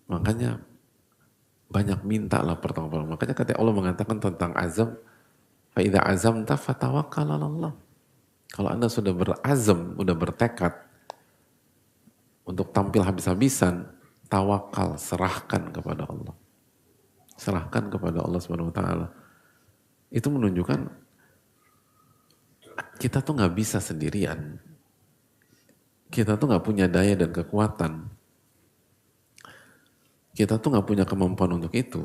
Makanya banyak minta lah pertolongan. Makanya ketika Allah mengatakan tentang azam, fa idza azamta fatawakkal 'ala Allah. Kalau Anda sudah berazam, sudah bertekad untuk tampil habis-habisan, tawakal, serahkan kepada Allah. Serahkan kepada Allah Subhanahu wa taala. Itu menunjukkan kita tuh nggak bisa sendirian. Kita tuh nggak punya daya dan kekuatan. Kita tuh nggak punya kemampuan untuk itu.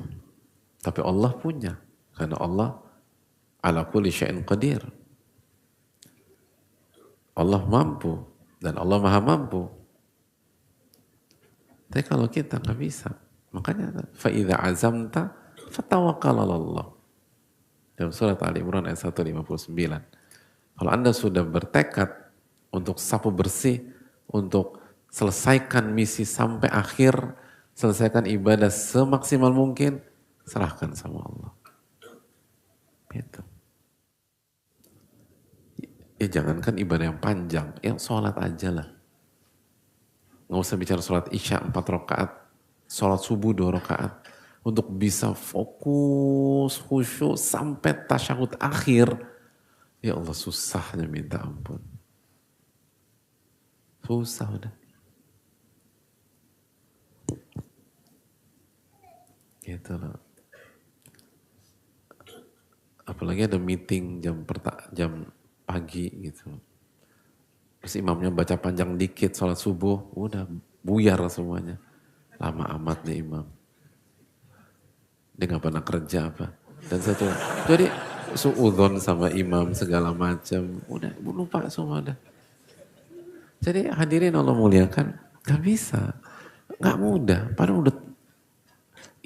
Tapi Allah punya. Karena Allah ala kulli syai'in qadir. Allah mampu dan Allah maha mampu. Tapi kalau kita nggak bisa, makanya fa'idha azamta fatawakkal 'ala Allah. Dalam surat Ali Imran ayat 159. Kalau Anda sudah bertekad untuk sapu bersih, untuk selesaikan misi sampai akhir, selesaikan ibadah semaksimal mungkin, serahkan sama Allah. Gitu. Ya jangankan ibadah yang panjang, yang sholat aja lah. Nggak usah bicara sholat isya 4 rakaat, sholat subuh 2 rakaat. Untuk bisa fokus, khusyuk sampai tasyahud akhir. Ya Allah susahnya minta ampun. Susah udah. Gitu loh. Apalagi ada meeting jam pagi gitu. Terus imamnya baca panjang dikit sholat subuh, udah buyar semuanya. Lama amat nih imam. Dia gak pernah kerja apa. Dan satu, jadi suudon sama imam segala macam. Udah lupa semua udah. Jadi hadirin Allah muliakan, gak bisa. Gak mudah, padahal udah,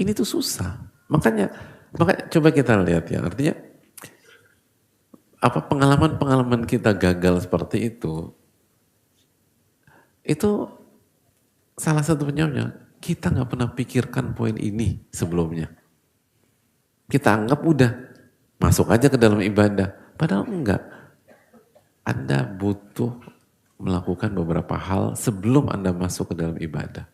ini tuh susah. Makanya coba kita lihat ya, artinya apa pengalaman-pengalaman kita gagal seperti itu salah satu penyebabnya kita nggak pernah pikirkan poin ini sebelumnya. Kita anggap udah masuk aja ke dalam ibadah, padahal enggak. Anda butuh melakukan beberapa hal sebelum Anda masuk ke dalam ibadah.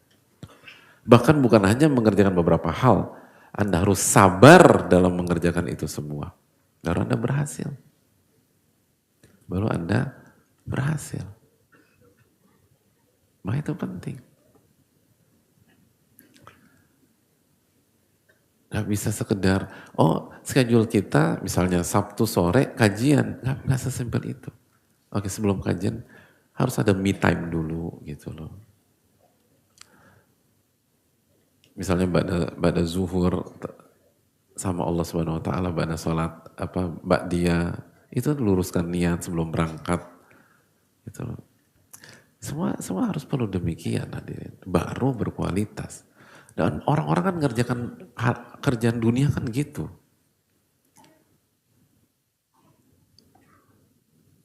Bahkan bukan hanya mengerjakan beberapa hal, Anda harus sabar dalam mengerjakan itu semua. Baru Anda berhasil. Baru Anda berhasil. Maka itu penting. Gak bisa sekedar, schedule kita misalnya Sabtu sore kajian. Gak sesimpel itu. Oke, sebelum kajian harus ada me time dulu gitu loh. Misalnya pada zuhur sama Allah Subhanahu wa taala, pada salat ba'diyah, itu luruskan niat sebelum berangkat. Gitu loh. Semua harus perlu demikian hadirin. Baru berkualitas. Dan orang-orang kan ngerjakan kerjaan dunia kan gitu.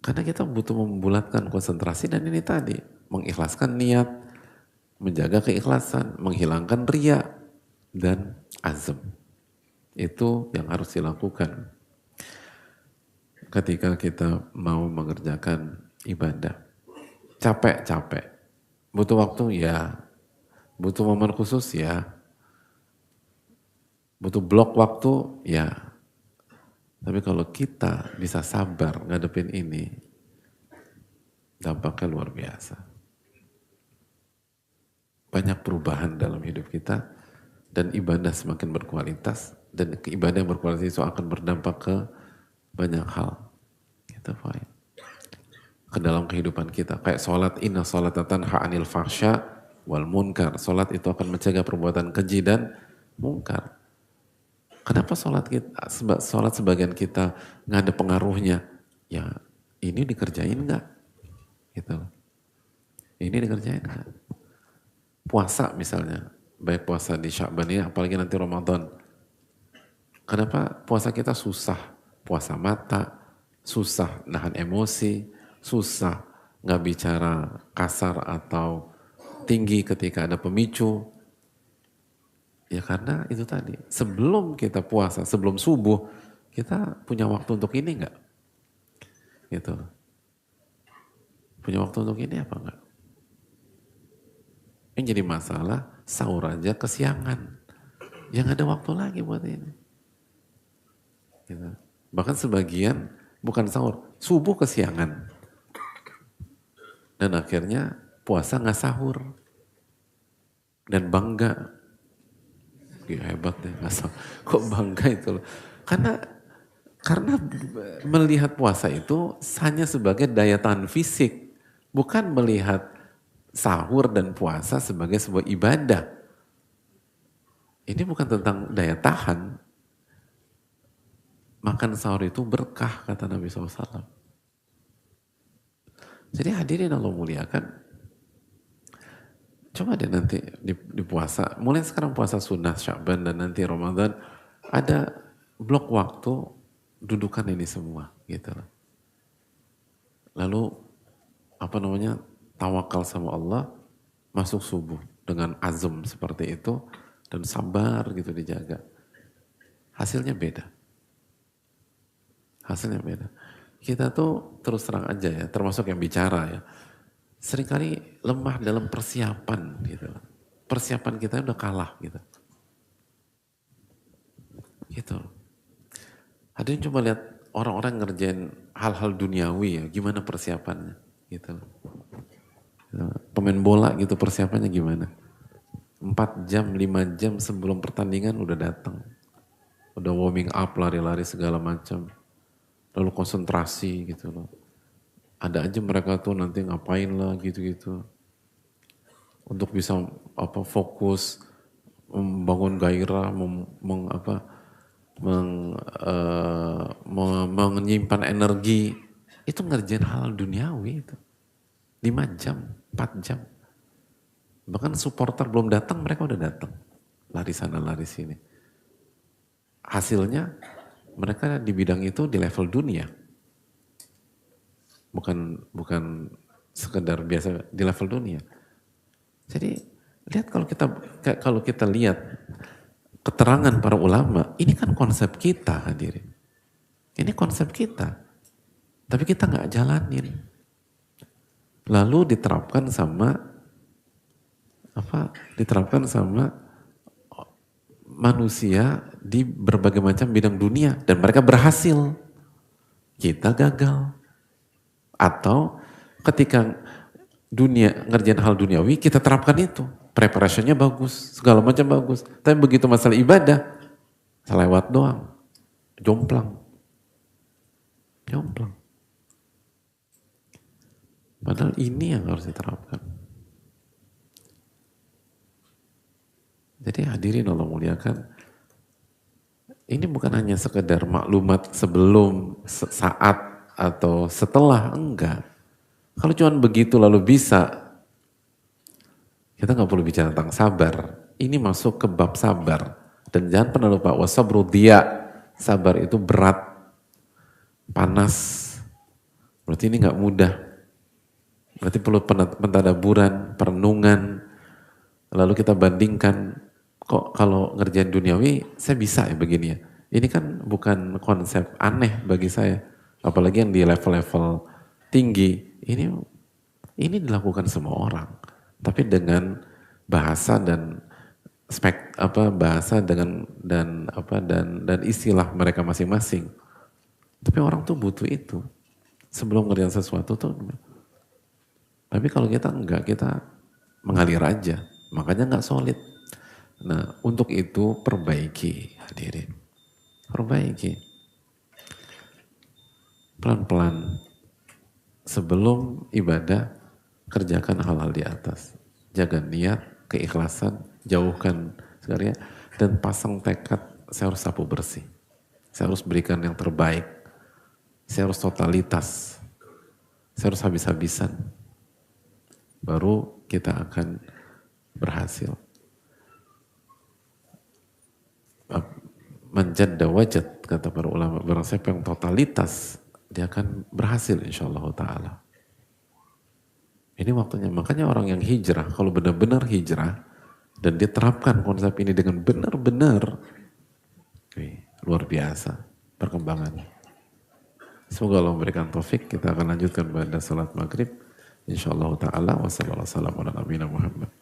Karena kita butuh membulatkan konsentrasi dan ini tadi. Mengikhlaskan niat, menjaga keikhlasan, menghilangkan riya dan azam. Itu yang harus dilakukan ketika kita mau mengerjakan ibadah. Capek. Butuh waktu? Ya. Butuh momen khusus? Ya. Butuh blok waktu? Ya. Tapi kalau kita bisa sabar ngadepin ini, dampaknya luar biasa. Banyak perubahan dalam hidup kita dan ibadah semakin berkualitas dan ibadah yang berkualitas itu akan berdampak ke banyak hal. Gitu, Pak. Ke dalam kehidupan kita. Kayak sholat, inna sholata tanha anil fahsya wal munkar. Sholat itu akan mencegah perbuatan keji dan munkar. Kenapa sholat sebagian kita nggak ada pengaruhnya? Ya ini dikerjain nggak? Gitu. Ini dikerjain nggak? Puasa misalnya, baik puasa di Sya'ban ini, apalagi nanti Ramadan. Kenapa puasa kita susah? Puasa mata, susah nahan emosi, susah nggak bicara kasar atau tinggi ketika ada pemicu. Ya karena itu tadi, sebelum kita puasa, sebelum subuh, kita punya waktu untuk ini nggak? Gitu. Punya waktu untuk ini apa enggak? Yang jadi masalah, sahur aja kesiangan. Yang ada waktu lagi buat ini. Gitu. Bahkan sebagian, bukan sahur, subuh kesiangan. Dan akhirnya puasa nggak sahur. Dan bangga. Ya, hebat deh, kok bangga itu loh. Karena melihat puasa itu hanya sebagai daya tahan fisik. Bukan melihat sahur dan puasa sebagai sebuah ibadah. Ini bukan tentang daya tahan. Makan sahur itu berkah, kata Nabi SAW. Jadi hadirin Allah muliakan. Coba deh nanti di puasa, mulai sekarang puasa sunnah Sya'ban dan nanti Ramadan, ada blok waktu dudukan ini semua gitu. Lalu tawakal sama Allah, masuk subuh, dengan azam seperti itu dan sabar gitu dijaga, hasilnya beda. Hasilnya beda. Kita tuh terus terang aja ya, termasuk yang bicara ya, seringkali lemah dalam persiapan gitu. Persiapan kita udah kalah gitu. Gitu. Hadirin coba lihat orang-orang ngerjain hal-hal duniawi ya, gimana persiapannya gitu. Pemain bola gitu persiapannya gimana? 4 jam, 5 jam sebelum pertandingan udah datang. Udah warming up, lari-lari segala macam. Lalu konsentrasi gitu loh. Ada aja mereka tuh nanti ngapain lah gitu-gitu. Untuk bisa fokus, membangun gairah, menyimpan energi. Itu ngerjain hal duniawi itu. 5 jam, 4 jam. Bahkan supporter belum datang, mereka udah datang. Lari sana, lari sini. Hasilnya mereka di bidang itu di level dunia. Bukan sekedar biasa, di level dunia. Jadi lihat kalau kita lihat keterangan para ulama, ini kan konsep kita hadirin. Ini konsep kita. Tapi kita nggak jalanin. Lalu diterapkan sama manusia di berbagai macam bidang dunia dan mereka berhasil. Kita gagal. Atau ketika dunia ngerjain hal duniawi, kita terapkan itu. Preparationnya bagus, segala macam bagus. Tapi begitu masalah ibadah, selewat doang. Jomplang. Padahal ini yang harus diterapkan. Jadi hadirin Allah muliakan, ini bukan hanya sekedar maklumat sebelum, saat, atau setelah, enggak. Kalau cuma begitu lalu bisa, kita nggak perlu bicara tentang sabar. Ini masuk ke bab sabar. Dan jangan pernah lupa, wasabru dia, sabar itu berat, panas. Berarti ini nggak mudah. Berarti perlu pentadaburan, perenungan. Lalu kita bandingkan, kok kalau ngerjain duniawi saya bisa ya begini ya. Ini kan bukan konsep aneh bagi saya. Apalagi yang di level-level tinggi. Ini dilakukan semua orang. Tapi dengan bahasa dan bahasa dan istilah mereka masing-masing. Tapi orang tuh butuh itu. Sebelum ngerjain sesuatu tuh. Tapi kalau kita enggak, kita mengalir aja. Makanya nggak solid. Nah, untuk itu perbaiki, hadirin. Perbaiki. Pelan-pelan. Sebelum ibadah, kerjakan hal-hal di atas. Jaga niat, keikhlasan, jauhkan sekalian, dan pasang tekad, saya harus sapu bersih. Saya harus berikan yang terbaik. Saya harus totalitas. Saya harus habis-habisan. Baru kita akan berhasil. Manjadda wajad, kata para ulama, barang siapa yang totalitas, dia akan berhasil insyaallah ta'ala. Ini waktunya, makanya orang yang hijrah, kalau benar-benar hijrah, dan dia terapkan konsep ini dengan benar-benar, luar biasa perkembangannya. Semoga Allah memberikan taufik, kita akan lanjutkan pada salat maghrib, insyaallah ta'ala, wassalamualaikum warahmatullahi wabarakatuh.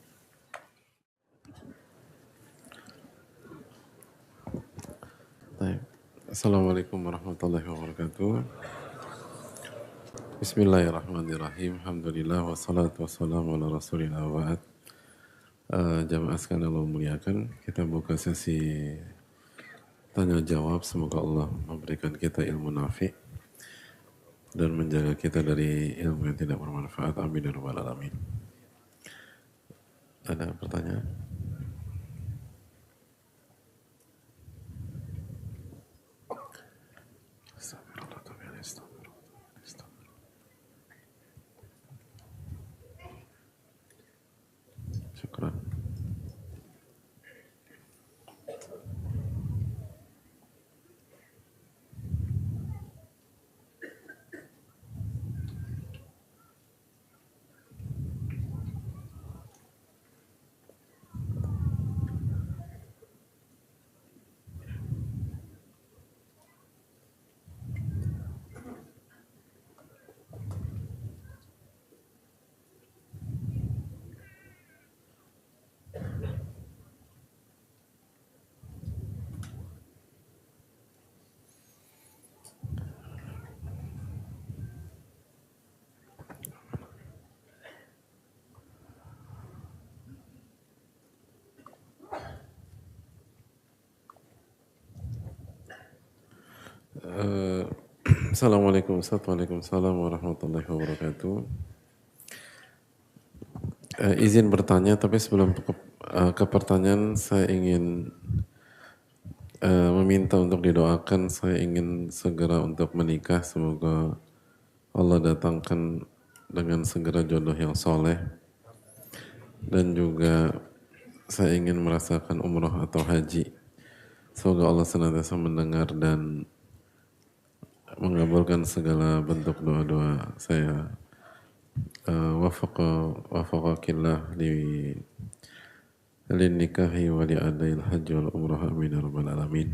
Assalamualaikum warahmatullahi wabarakatuh. Bismillahirrahmanirrahim. Alhamdulillah wassalatu wassalamu ala rasulillah wa ba'd. Jamaah sekalian Allah muliakan, kita buka sesi tanya jawab. Semoga Allah memberikan kita ilmu nafi dan menjaga kita dari ilmu yang tidak bermanfaat. Amin ya rabbal alamin. Ada pertanyaan? Syukran. Assalamualaikum Waalaikumsalam warahmatullahi wabarakatuh. Izin bertanya, tapi sebelum ke pertanyaan saya ingin meminta untuk didoakan. Saya ingin segera untuk menikah. Semoga Allah datangkan dengan segera jodoh yang soleh. Dan juga saya ingin merasakan umroh atau haji. Semoga Allah senantiasa mendengar dan mengabulkan segala bentuk doa-doa saya. Wafaqakillah lin nikahi wa li adail haji wal umrah amin ya rabbal alamin.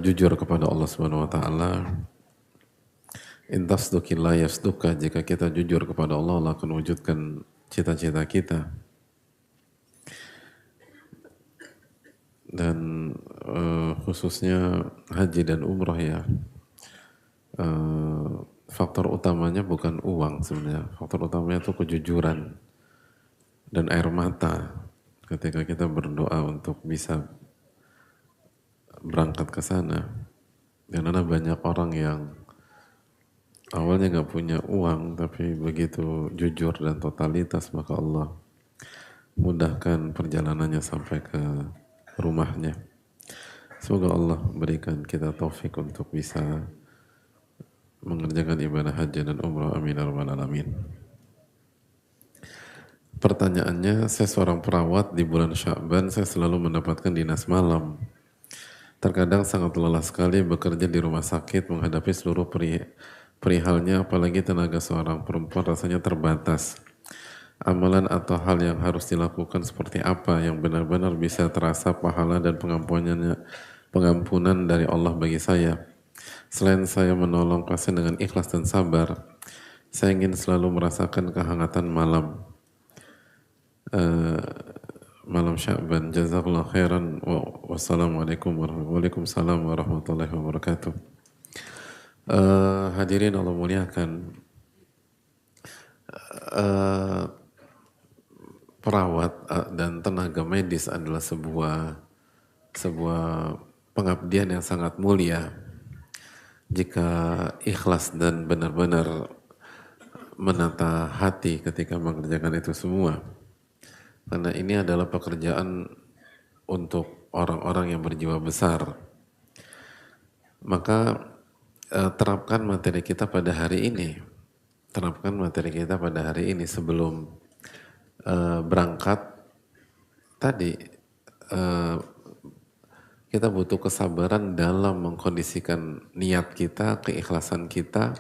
Jujur kepada Allah Subhanahu wa taala. In tasduqillah yasduqa, jika kita jujur kepada Allah, Allah akan wujudkan cita-cita kita. Dan khususnya haji dan umrah ya, faktor utamanya bukan uang sebenarnya. Faktor utamanya itu kejujuran dan air mata ketika kita berdoa untuk bisa berangkat ke sana. Karena banyak orang yang awalnya nggak punya uang, tapi begitu jujur dan totalitas, maka Allah mudahkan perjalanannya sampai ke rumahnya. Semoga Allah berikan kita taufik untuk bisa mengerjakan ibadah haji dan umrah. Amin ya rabbal alamin. Pertanyaannya, saya seorang perawat di bulan Sya'ban, saya selalu mendapatkan dinas malam. Terkadang sangat lelah sekali bekerja di rumah sakit menghadapi seluruh perihalnya, apalagi tenaga seorang perempuan rasanya terbatas. Amalan atau hal yang harus dilakukan seperti apa yang benar-benar bisa terasa pahala dan pengampunan dari Allah bagi saya? Selain saya menolong pasien dengan ikhlas dan sabar, saya ingin selalu merasakan kehangatan malam malam Sya'ban. Jazakallahu khairan. Wassalamualaikum warahmatullahi wabarakatuh. Hadirin Allah muliakan, perawat dan tenaga medis adalah sebuah pengabdian yang sangat mulia. Jika ikhlas dan benar-benar menata hati ketika mengerjakan itu semua. Karena ini adalah pekerjaan untuk orang-orang yang berjiwa besar. Maka terapkan materi kita pada hari ini. Terapkan materi kita pada hari ini sebelum berangkat. Tadi kita butuh kesabaran dalam mengkondisikan niat kita, keikhlasan kita,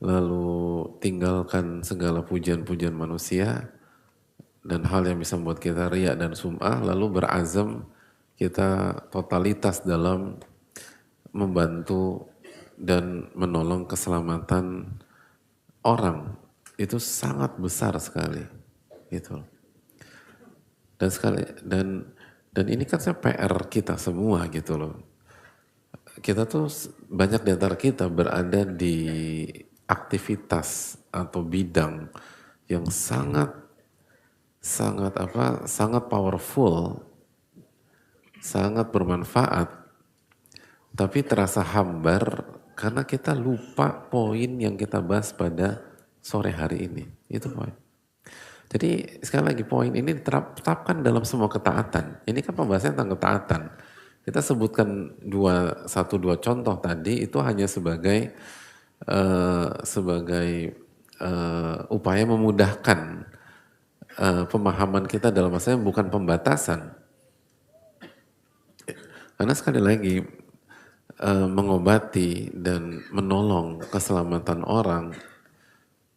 lalu tinggalkan segala pujian-pujian manusia dan hal yang bisa membuat kita riya dan sum'ah, lalu berazam kita totalitas dalam membantu dan menolong keselamatan orang. Itu sangat besar sekali, gitu. Dan ini kan PR kita semua gitu loh. Kita tuh banyak di antara kita berada di aktivitas atau bidang yang sangat powerful, sangat bermanfaat, tapi terasa hambar karena kita lupa poin yang kita bahas pada sore hari ini. Itu poin. Jadi sekali lagi poin ini terapkan dalam semua ketaatan. Ini kan pembahasannya tentang ketaatan. Kita sebutkan dua contoh tadi itu hanya sebagai upaya memudahkan pemahaman kita dalam masalah bukan pembatasan. Karena sekali lagi mengobati dan menolong keselamatan orang.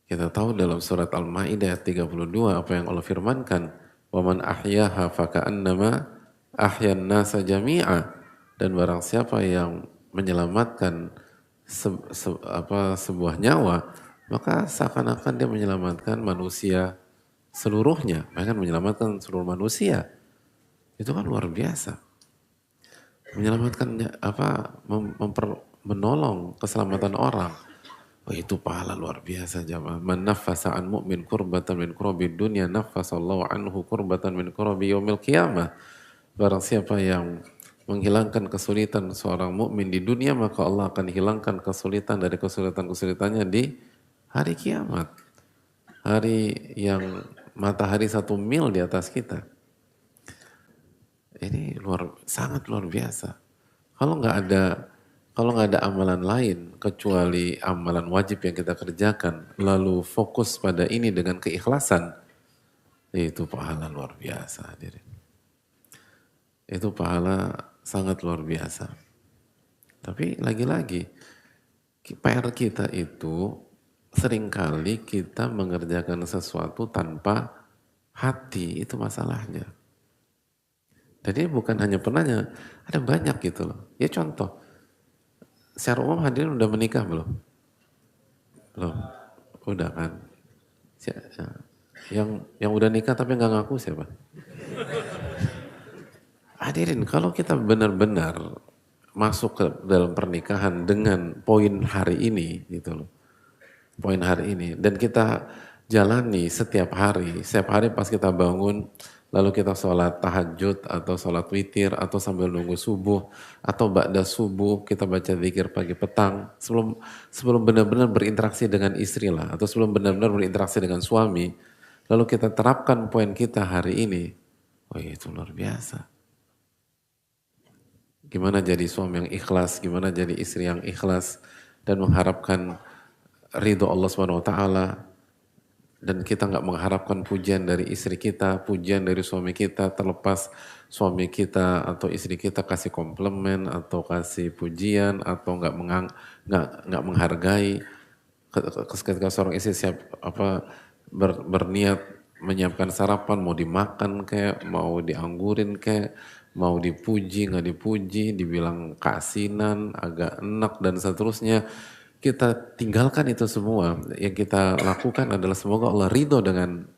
Kita tahu dalam surat Al-Maidah ayat 32 apa yang Allah firmankan, "Wa man ahyaha faka'annama ahyan nasa jami'a." Dan barang siapa yang menyelamatkan sebuah nyawa, maka seakan-akan dia menyelamatkan manusia seluruhnya, bahkan menyelamatkan seluruh manusia. Itu kan luar biasa. Menyelamatkan menolong keselamatan orang. Oh, itu pahala luar biasa jamaah. Man naffasa an mu'min kurbatan min kurabi dunya naffasallahu anhu kurbatan min kurabi yaumil qiyamah. Barang siapa yang menghilangkan kesulitan seorang mukmin di dunia, maka Allah akan hilangkan kesulitan dari kesulitan-kesulitannya di hari kiamat. Hari yang matahari 1 mil di atas kita. Ini sangat luar biasa. Kalau nggak ada amalan lain kecuali amalan wajib yang kita kerjakan, lalu fokus pada ini dengan keikhlasan, itu pahala luar biasa, hadirin. Itu pahala sangat luar biasa. Tapi lagi-lagi, PR kita itu seringkali kita mengerjakan sesuatu tanpa hati, itu masalahnya. Jadi bukan hanya penanya, ada banyak gitu loh. Ya contoh, secara umum hadirin udah menikah belum? Belum, udah kan? Yang udah nikah tapi nggak ngaku siapa? Hadirin, kalau kita benar-benar masuk ke dalam pernikahan dengan poin hari ini, gitu loh, poin hari ini, dan kita jalani setiap hari pas kita bangun, lalu kita sholat tahajud atau sholat witir atau sambil nunggu subuh atau ba'da subuh kita baca zikir pagi petang sebelum benar-benar berinteraksi dengan istri lah atau sebelum benar-benar berinteraksi dengan suami, lalu kita terapkan poin kita hari ini, oh itu luar biasa. Gimana jadi suami yang ikhlas, gimana jadi istri yang ikhlas dan mengharapkan ridho Allah SWT. Dan kita nggak mengharapkan pujian dari istri kita, pujian dari suami kita, terlepas suami kita atau istri kita kasih komplimen atau kasih pujian atau nggak menghargai. Ketika seorang istri berniat menyiapkan sarapan, mau dimakan kayak, mau dianggurin kayak, mau dipuji nggak dipuji, dibilang keasinan, agak enak dan seterusnya. Kita tinggalkan itu semua. Yang kita lakukan adalah semoga Allah ridho dengan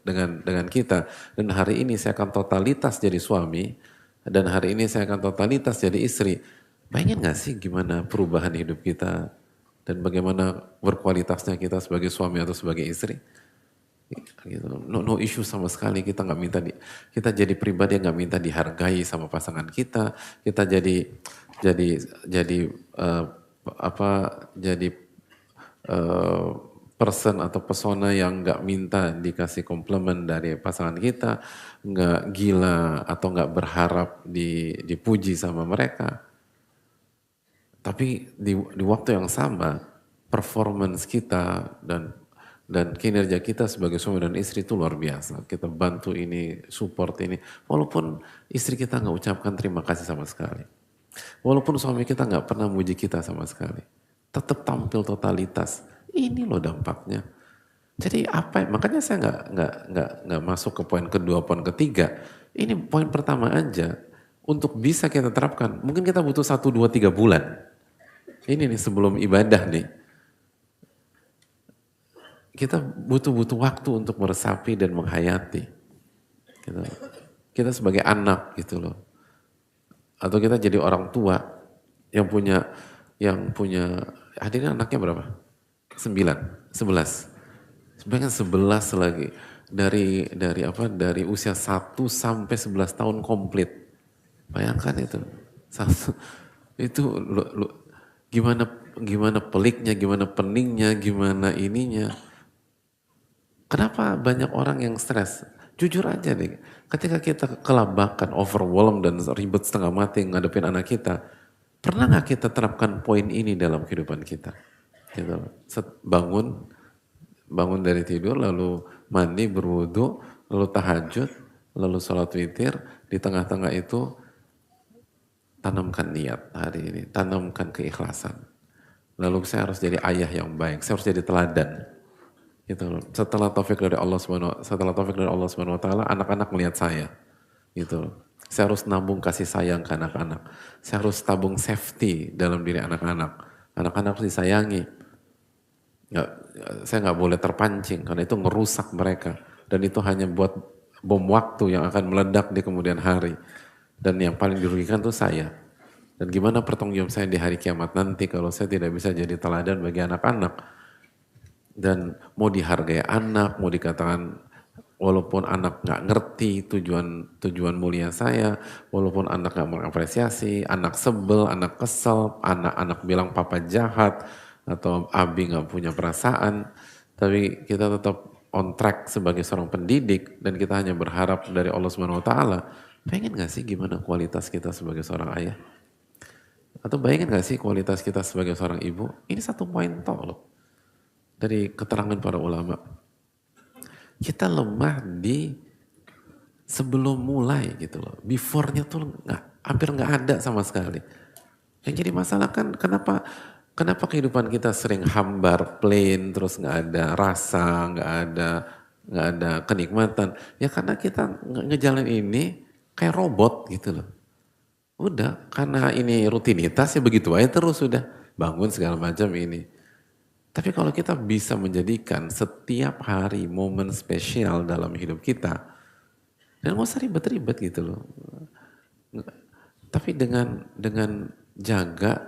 kita. Dan hari ini saya akan totalitas jadi suami. Dan hari ini saya akan totalitas jadi istri. Bayangin gak sih gimana perubahan hidup kita? Dan bagaimana berkualitasnya kita sebagai suami atau sebagai istri? Gitu. No issue sama sekali. Kita nggak minta kita jadi pribadi yang nggak minta dihargai sama pasangan kita. Kita jadi person atau persona yang nggak minta dikasih komplimen dari pasangan kita, nggak gila atau nggak berharap dipuji sama mereka. Tapi di waktu yang sama, performance kita dan kinerja kita sebagai suami dan istri itu luar biasa. Kita bantu ini, support ini, walaupun istri kita nggak ucapkan terima kasih sama sekali, walaupun suami kita nggak pernah muji kita sama sekali. Tetap tampil totalitas. Ini loh dampaknya. Jadi makanya saya nggak masuk ke poin kedua, poin ketiga. Ini poin pertama aja. Untuk bisa kita terapkan, mungkin kita butuh 1, 2, 3 bulan. Ini nih sebelum ibadah nih. Kita butuh waktu untuk meresapi dan menghayati. Gitu. Kita sebagai anak gitu loh. Atau kita jadi orang tua yang punya hadirin anaknya berapa? 9, 11. Sebenarnya 11 lagi. Dari usia 1 sampai 11 tahun komplit. Bayangkan itu. Itu gimana peliknya, gimana peningnya, gimana ininya. Kenapa banyak orang yang stres? Jujur aja nih, ketika kita kelabakan, overwhelmed dan ribet setengah mati ngadepin anak kita, pernah gak kita terapkan poin ini dalam kehidupan kita? Gitu. Bangun dari tidur, lalu mandi, berwudu, lalu tahajud, lalu sholat witir, di tengah-tengah itu tanamkan niat hari ini, tanamkan keikhlasan. Lalu saya harus jadi ayah yang baik, saya harus jadi teladan. Gitu. Setelah taufik dari Allah Subhanahu wa taala, anak-anak melihat saya. Gitu. Saya harus nabung kasih sayang ke anak-anak. Saya harus tabung safety dalam diri anak-anak. Anak-anak harus disayangi. Saya nggak boleh terpancing karena itu ngerusak mereka. Dan itu hanya buat bom waktu yang akan meledak di kemudian hari. Dan yang paling dirugikan itu saya. Dan gimana pertanggungjawaban saya di hari kiamat nanti kalau saya tidak bisa jadi teladan bagi anak-anak. Dan mau dihargai anak, mau dikatakan walaupun anak nggak ngerti tujuan mulia saya, walaupun anak nggak mengapresiasi, anak sebel, anak kesel, anak bilang papa jahat, atau abi nggak punya perasaan, tapi kita tetap on track sebagai seorang pendidik dan kita hanya berharap dari Allah Subhanahu Wa Taala. Pengen nggak sih gimana kualitas kita sebagai seorang ayah? Atau bayangin gak sih kualitas kita sebagai seorang ibu? Ini satu poin toh loh. Dari keterangan para ulama. Kita lemah di sebelum mulai gitu loh. Before-nya tuh hampir nggak ada sama sekali. Yang jadi masalah kan kenapa kehidupan kita sering hambar, plain, terus nggak ada rasa, nggak ada kenikmatan. Ya karena kita ngejalan ini kayak robot gitu loh. Udah, karena ini rutinitas ya begitu aja terus sudah bangun segala macam ini. Tapi kalau kita bisa menjadikan setiap hari momen spesial dalam hidup kita, dan nggak usah ribet-ribet gitu loh. Tapi dengan jaga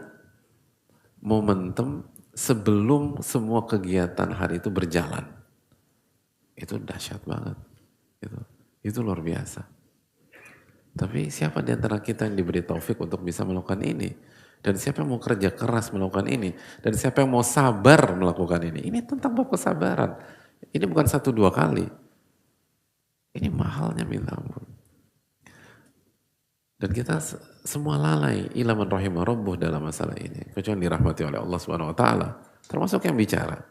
momentum sebelum semua kegiatan hari itu berjalan, itu dahsyat banget. Itu luar biasa. Tapi siapa di antara kita yang diberi taufik untuk bisa melakukan ini? Dan siapa yang mau kerja keras melakukan ini? Dan siapa yang mau sabar melakukan ini? Ini tentang bab kesabaran. Ini bukan 1-2 kali. Ini mahalnya minta ampun. Dan kita semua lalai ilaman rahimah rabbuh dalam masalah ini. Kecuali dirahmati oleh Allah Subhanahu Wa Taala. Termasuk yang bicara.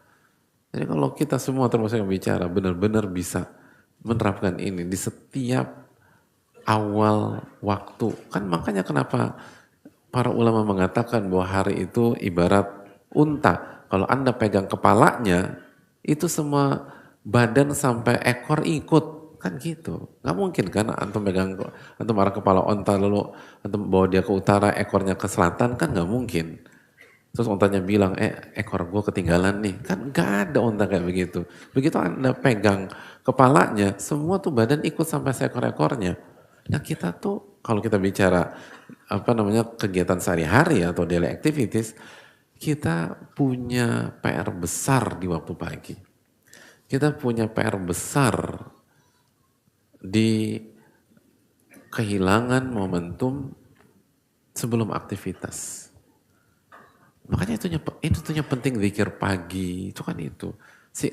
Jadi kalau kita semua termasuk yang bicara benar-benar bisa menerapkan ini di setiap awal waktu. Kan makanya kenapa para ulama mengatakan bahwa hari itu ibarat unta. Kalau Anda pegang kepalanya, itu semua badan sampai ekor ikut. Kan gitu. Gak mungkin kan antum arah kepala unta lalu antum bawa dia ke utara, ekornya ke selatan, kan gak mungkin. Terus untanya bilang, ekor gue ketinggalan nih. Kan gak ada unta kayak begitu. Begitu Anda pegang kepalanya, semua tuh badan ikut sampai seekor-ekornya. Nah kita tuh kalau kita bicara kegiatan sehari-hari atau daily activities, kita punya PR besar di waktu pagi. Kita punya PR besar di kehilangan momentum sebelum aktivitas. Makanya itu penting zikir pagi, itu kan itu.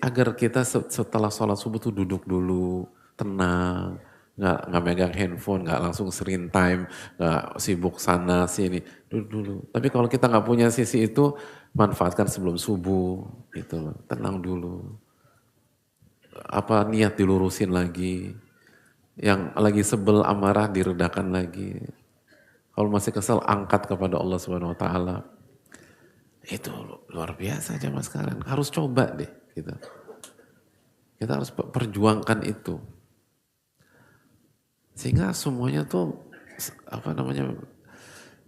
Agar kita setelah sholat subuh tuh duduk dulu, tenang, nggak megang handphone, nggak langsung screen time, nggak sibuk sana sini, duduk dulu. Tapi kalau kita nggak punya sisi itu, manfaatkan sebelum subuh, gitu loh, tenang dulu. Niat dilurusin lagi, yang lagi sebel amarah diredakan lagi. Kalau masih kesel, angkat kepada Allah Subhanahu Wa Taala. Itu luar biasa aja mas sekalian, harus coba deh, gitu. Kita harus perjuangkan itu. Sehingga semuanya tuh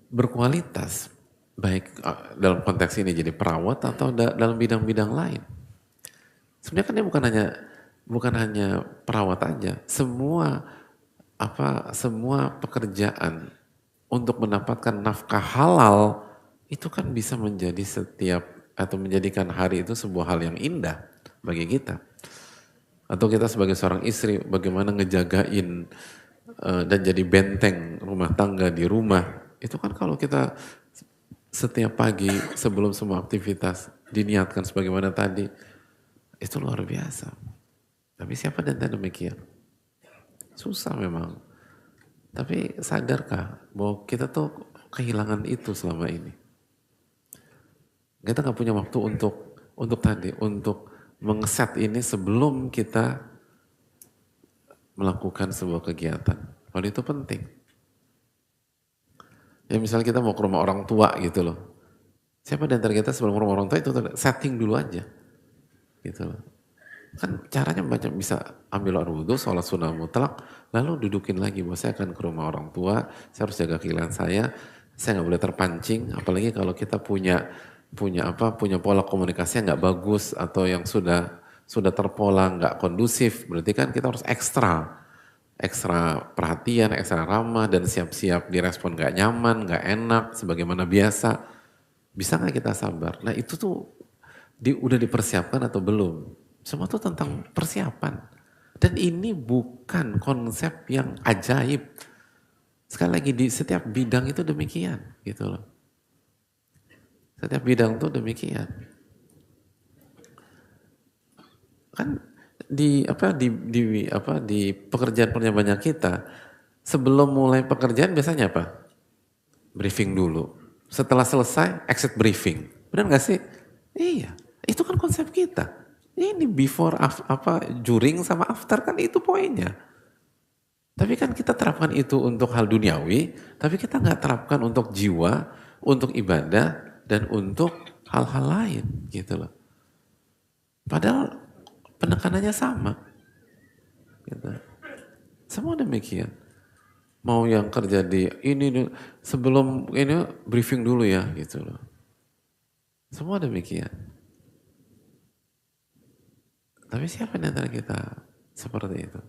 berkualitas, baik dalam konteks ini jadi perawat atau dalam bidang-bidang lain. Sebenarnya kan ini bukan hanya perawat aja, semua pekerjaan untuk mendapatkan nafkah halal itu kan bisa menjadikan hari itu sebuah hal yang indah bagi kita. Atau kita sebagai seorang istri bagaimana ngejagain dan jadi benteng rumah tangga di rumah. Itu kan kalau kita setiap pagi sebelum semua aktivitas diniatkan sebagaimana tadi, itu luar biasa. Tapi siapa dan demikian? Susah memang. Tapi sadarkah bahwa kita tuh kehilangan itu selama ini? Kita gak punya waktu untuk mengeset ini sebelum kita melakukan sebuah kegiatan. Kalau itu penting. Ya misalnya kita mau ke rumah orang tua gitu loh. Siapa di antara kita sebelum ke rumah orang tua itu setting dulu aja. Gitu loh. Kan caranya banyak, bisa ambil air wudhu, sholat sunnah mutlak, lalu dudukin lagi bahwa saya akan ke rumah orang tua, saya harus jaga kehilangan saya nggak boleh terpancing, apalagi kalau kita punya pola komunikasi yang nggak bagus atau yang sudah terpola nggak kondusif, berarti kan kita harus ekstra perhatian, ekstra ramah dan siap-siap direspon nggak nyaman, nggak enak, sebagaimana biasa. Bisa nggak kita sabar? Nah itu tuh udah dipersiapkan atau belum? Semua tuh tentang persiapan. Dan ini bukan konsep yang ajaib. Sekali lagi di setiap bidang itu demikian, gitu loh. Setiap bidang itu demikian. Kan di pekerjaan banyak kita, sebelum mulai pekerjaan biasanya apa? Briefing dulu. Setelah selesai exit briefing. Benar nggak sih? Iya, itu kan konsep kita. Ini before, during sama after kan itu poinnya. Tapi kan kita terapkan itu untuk hal duniawi, tapi kita nggak terapkan untuk jiwa, untuk ibadah, dan untuk hal-hal lain gitu loh. Padahal penekanannya sama. Gitu. Semua demikian. Mau yang kerja di ini, sebelum ini briefing dulu ya gitu loh. Semua demikian. Tapi siapa di antara kita seperti itu?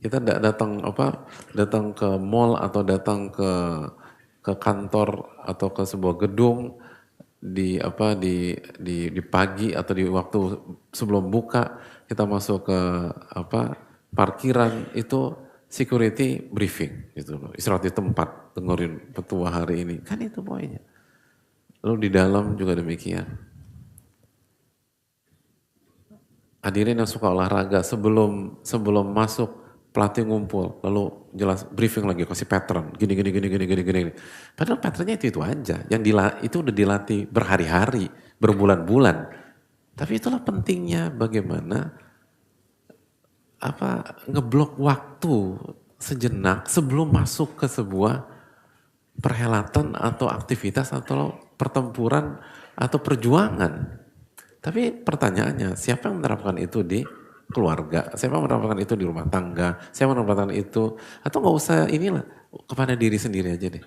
Kita tidak datang ke mall atau datang ke kantor atau ke sebuah gedung di pagi atau di waktu sebelum buka, kita masuk ke parkiran, itu security briefing gitu loh. Istirahat di tempat, dengerin petua hari ini. Kan itu poinnya. Lalu di dalam juga demikian. Hadirin yang suka olahraga, sebelum masuk pelatih ngumpul, lalu jelas briefing lagi, kasih pattern, gini. Padahal patternnya itu aja, itu udah dilatih berhari-hari, berbulan-bulan. Tapi itulah pentingnya bagaimana ngeblok waktu sejenak sebelum masuk ke sebuah perhelatan atau aktivitas atau pertempuran atau perjuangan. Tapi pertanyaannya, siapa yang menerapkan itu di keluarga? Siapa yang menerapkan itu di rumah tangga? Siapa yang menerapkan itu? Atau nggak usah inilah, kepada diri sendiri aja deh.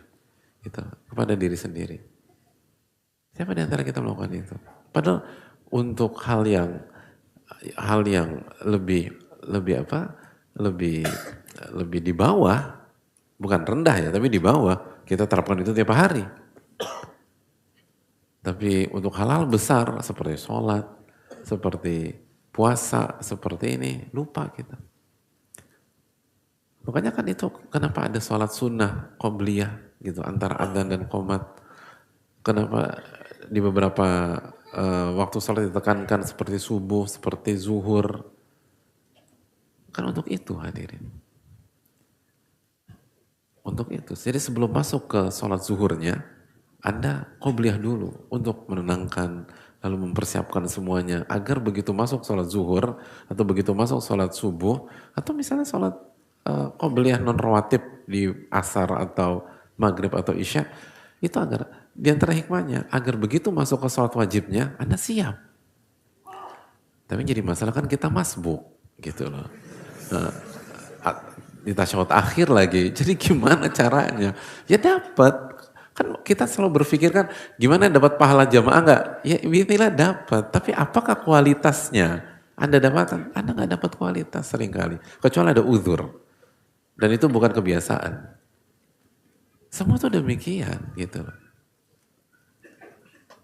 Gitu, kepada diri sendiri. Siapa di antara kita melakukan itu? Padahal untuk hal yang lebih di bawah, bukan rendah ya, tapi di bawah, kita terapkan itu tiap hari. Tapi untuk hal-hal besar seperti sholat, seperti puasa, seperti ini, lupa kita. Makanya kan itu kenapa ada sholat sunnah, qobliyah gitu, antara adzan dan qomat. Kenapa di beberapa waktu sholat ditekankan seperti subuh, seperti zuhur. Kan untuk itu hadirin. Untuk itu. Jadi sebelum masuk ke sholat zuhurnya, Anda qobliyah dulu untuk menenangkan, lalu mempersiapkan semuanya agar begitu masuk sholat zuhur atau begitu masuk sholat subuh atau misalnya sholat qobliyah non rawatib di asar atau maghrib atau isya, itu agar di antara hikmahnya agar begitu masuk ke sholat wajibnya Anda siap. Tapi jadi masalah kan kita masbuk gitu loh. Di tasyahud akhir lagi, jadi gimana caranya? Ya dapat. Kan kita selalu berpikir kan gimana dapat pahala jamaah enggak? Ya bismillah dapat, tapi apakah kualitasnya? Anda dapatkan? Anda enggak dapat kualitas seringkali. Kecuali ada uzur. Dan itu bukan kebiasaan. Semua itu demikian gitu loh.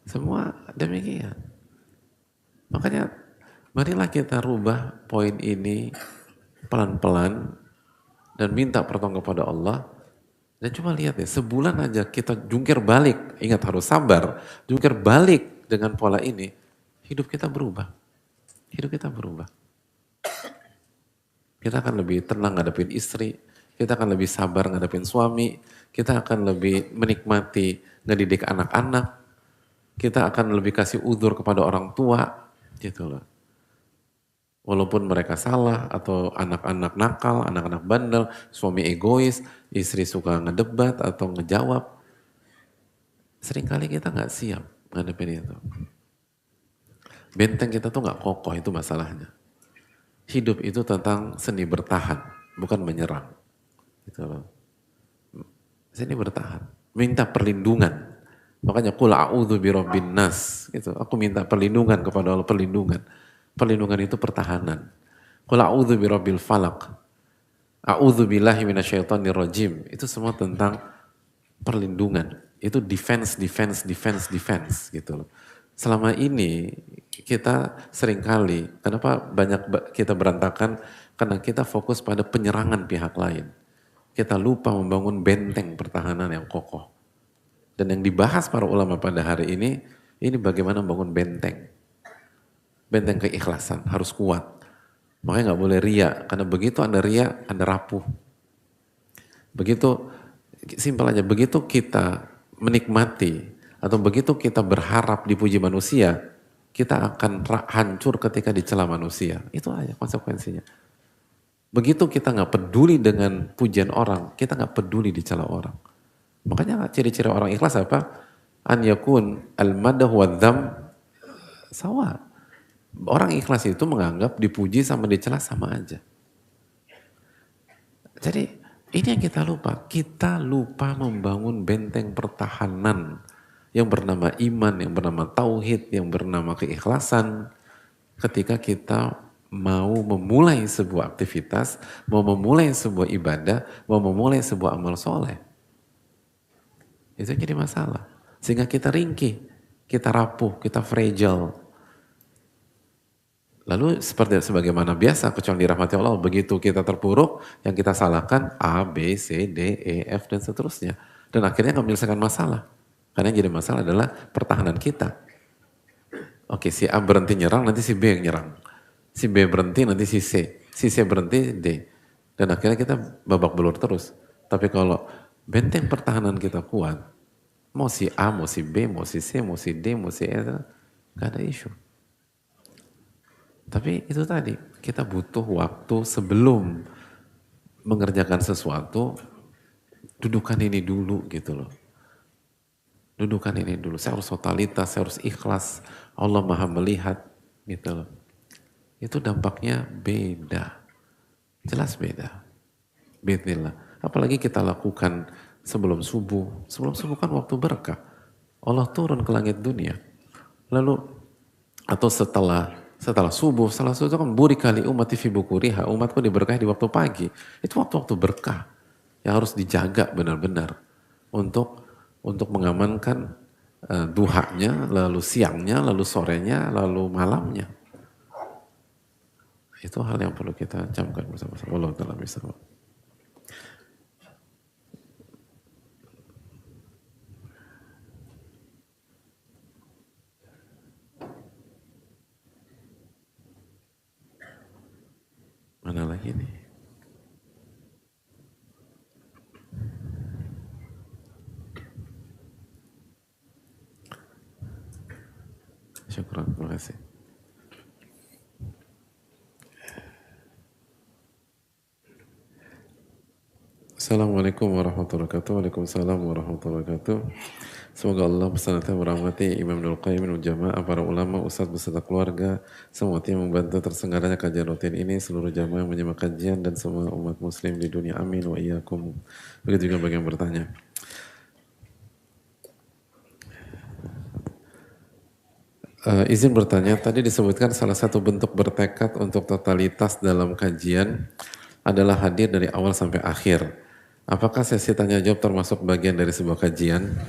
Semua demikian. Makanya marilah kita rubah poin ini pelan-pelan dan minta pertolongan kepada Allah. Dan coba lihat ya, sebulan aja kita jungkir balik, ingat harus sabar, jungkir balik dengan pola ini, hidup kita berubah. Hidup kita berubah. Kita akan lebih tenang ngadepin istri, kita akan lebih sabar ngadepin suami, kita akan lebih menikmati ngedidik anak-anak, kita akan lebih kasih uzur kepada orang tua, gitu loh. Walaupun mereka salah atau anak-anak nakal, anak-anak bandel, suami egois, istri suka ngedebat atau ngejawab. Seringkali kita nggak siap ngadepin itu. Benteng kita tuh nggak kokoh, itu masalahnya. Hidup itu tentang seni bertahan, bukan menyerang. Gitu loh. Seni bertahan, minta perlindungan. Makanya qul a'udzu birabbin nas, gitu. Aku minta perlindungan kepada Allah, perlindungan. Perlindungan itu pertahanan. Qul a'udzu birabbil falaq. A'udzu billahi minasyaitonir rajim. Itu semua tentang perlindungan. Itu defense gitu loh. Selama ini kita seringkali, kenapa banyak kita berantakan? karena kita fokus pada penyerangan pihak lain. Kita lupa membangun benteng pertahanan yang kokoh. Dan yang dibahas para ulama pada hari ini bagaimana membangun benteng. Benteng keikhlasan, harus kuat. Makanya nggak boleh ria, karena begitu Anda ria, Anda rapuh. Begitu, simpel aja, begitu kita menikmati, atau begitu kita berharap dipuji manusia, kita akan hancur ketika dicela manusia. Itu aja konsekuensinya. Begitu kita nggak peduli dengan pujian orang, kita nggak peduli dicela orang. Makanya ciri-ciri orang ikhlas apa? An yakun al-madah wa dham sawa. Orang ikhlas itu menganggap dipuji sama dicela sama aja. Jadi ini yang kita lupa. Kita lupa membangun benteng pertahanan yang bernama iman, yang bernama tauhid, yang bernama keikhlasan. Ketika kita mau memulai sebuah aktivitas, mau memulai sebuah ibadah, mau memulai sebuah amal soleh. Itu jadi masalah. Sehingga kita ringkih, kita rapuh, kita fragile. Lalu seperti sebagaimana biasa, kecuali dirahmati Allah, begitu kita terpuruk, yang kita salahkan A, B, C, D, E, F, dan seterusnya. Dan akhirnya nggak menyelesaikan masalah. Karena yang jadi masalah adalah pertahanan kita. Oke, si A berhenti nyerang, nanti si B yang nyerang. Si B berhenti, nanti si C. Si C berhenti, D. Dan akhirnya kita babak belur terus. Tapi kalau benteng pertahanan kita kuat, mau si A, mau si B, mau si C, mau si D, mau si E, gak ada isu. Tapi itu tadi, kita butuh waktu sebelum mengerjakan sesuatu, dudukan ini dulu gitu loh. Dudukan ini dulu, saya harus totalitas, saya harus ikhlas, Allah maha melihat gitu loh. Itu dampaknya beda, jelas beda. Bismillah. Apalagi kita lakukan sebelum subuh kan waktu berkah. Allah turun ke langit dunia. Lalu atau setelah subuh itu kan buri kali umati fi bukuriha, umatku diberkahi di waktu pagi. Itu waktu-waktu berkah yang harus dijaga benar-benar untuk mengamankan duhanya, lalu siangnya, lalu sorenya, lalu malamnya. Itu hal yang perlu kita camkan bersama-sama. Allah Ta'ala bisawab. Mana lagi nih? Syukur, terima kasih. Assalamualaikum warahmatullahi wabarakatuh. Waalaikumsalam warahmatullahi wabarakatuh. Semoga Allah bersenantiasa merahmati Imam Ibnul Qayyim dan jamaah, para ulama, ustadz beserta keluarga, semua tim membantu terselenggaranya kajian rutin ini, seluruh jamaah yang menyimak kajian dan semua umat muslim di dunia. Amin wa iyyakum. Begitu juga bagi yang bertanya. Izin bertanya, tadi disebutkan salah satu bentuk bertekad untuk totalitas dalam kajian adalah hadir dari awal sampai akhir. Apakah sesi tanya jawab termasuk bagian dari sebuah kajian?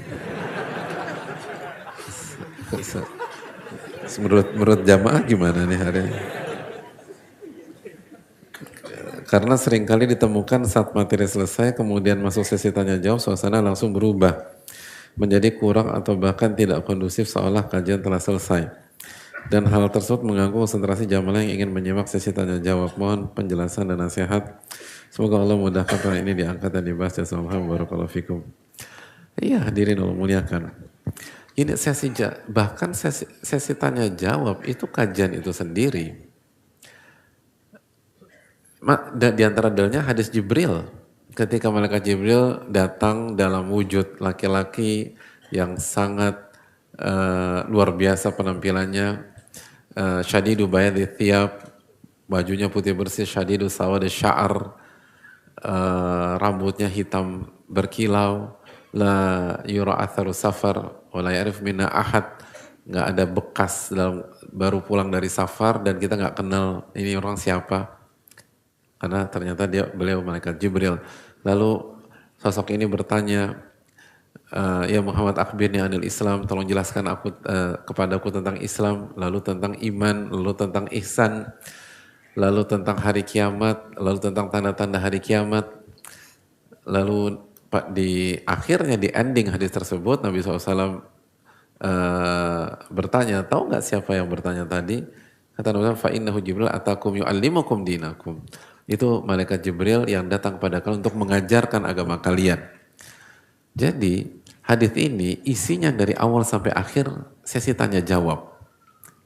Menurut jamaah gimana nih hari ini? Karena seringkali ditemukan saat materi selesai kemudian masuk sesi tanya jawab, suasana langsung berubah menjadi kurang atau bahkan tidak kondusif seolah kajian telah selesai. Dan hal tersebut mengganggu konsentrasi jamaah yang ingin menyimak sesi tanya jawab. Mohon penjelasan dan nasihat. Semoga Allah mudahkan para ini diangkat dan dibahas. Jazakumullah barakallahu fikum. Iya, hadirin Allah muliakan. Ini bahkan sesi tanya jawab itu kajian itu sendiri. Di antara dalilnya hadis Jibril. Ketika malaikat Jibril datang dalam wujud laki-laki yang sangat luar biasa penampilannya, syadidu bayadhi thiyab, bajunya putih bersih, syadidu sawad sya'ar, rambutnya hitam berkilau, la yura atharu safar wa la ya'rif minna ahad, nggak ada bekas dalam baru pulang dari safar dan kita nggak kenal ini orang siapa. Karena ternyata beliau malaikat Jibril. Lalu sosok ini bertanya, ya Muhammad akhbirni anil Islam, tolong jelaskan kepadaku tentang Islam, lalu tentang iman, lalu tentang ihsan. lalu tentang hari kiamat, lalu tentang tanda-tanda hari kiamat, lalu di akhirnya di ending hadis tersebut Nabi SAW bertanya, tahu nggak siapa yang bertanya tadi? Kata Nabi SAW, fa'innahu Jibril atakum yu'allimukum dinakum. Itu malaikat Jibril yang datang kepada kalian untuk mengajarkan agama kalian. Jadi hadis ini isinya dari awal sampai akhir sesi tanya jawab.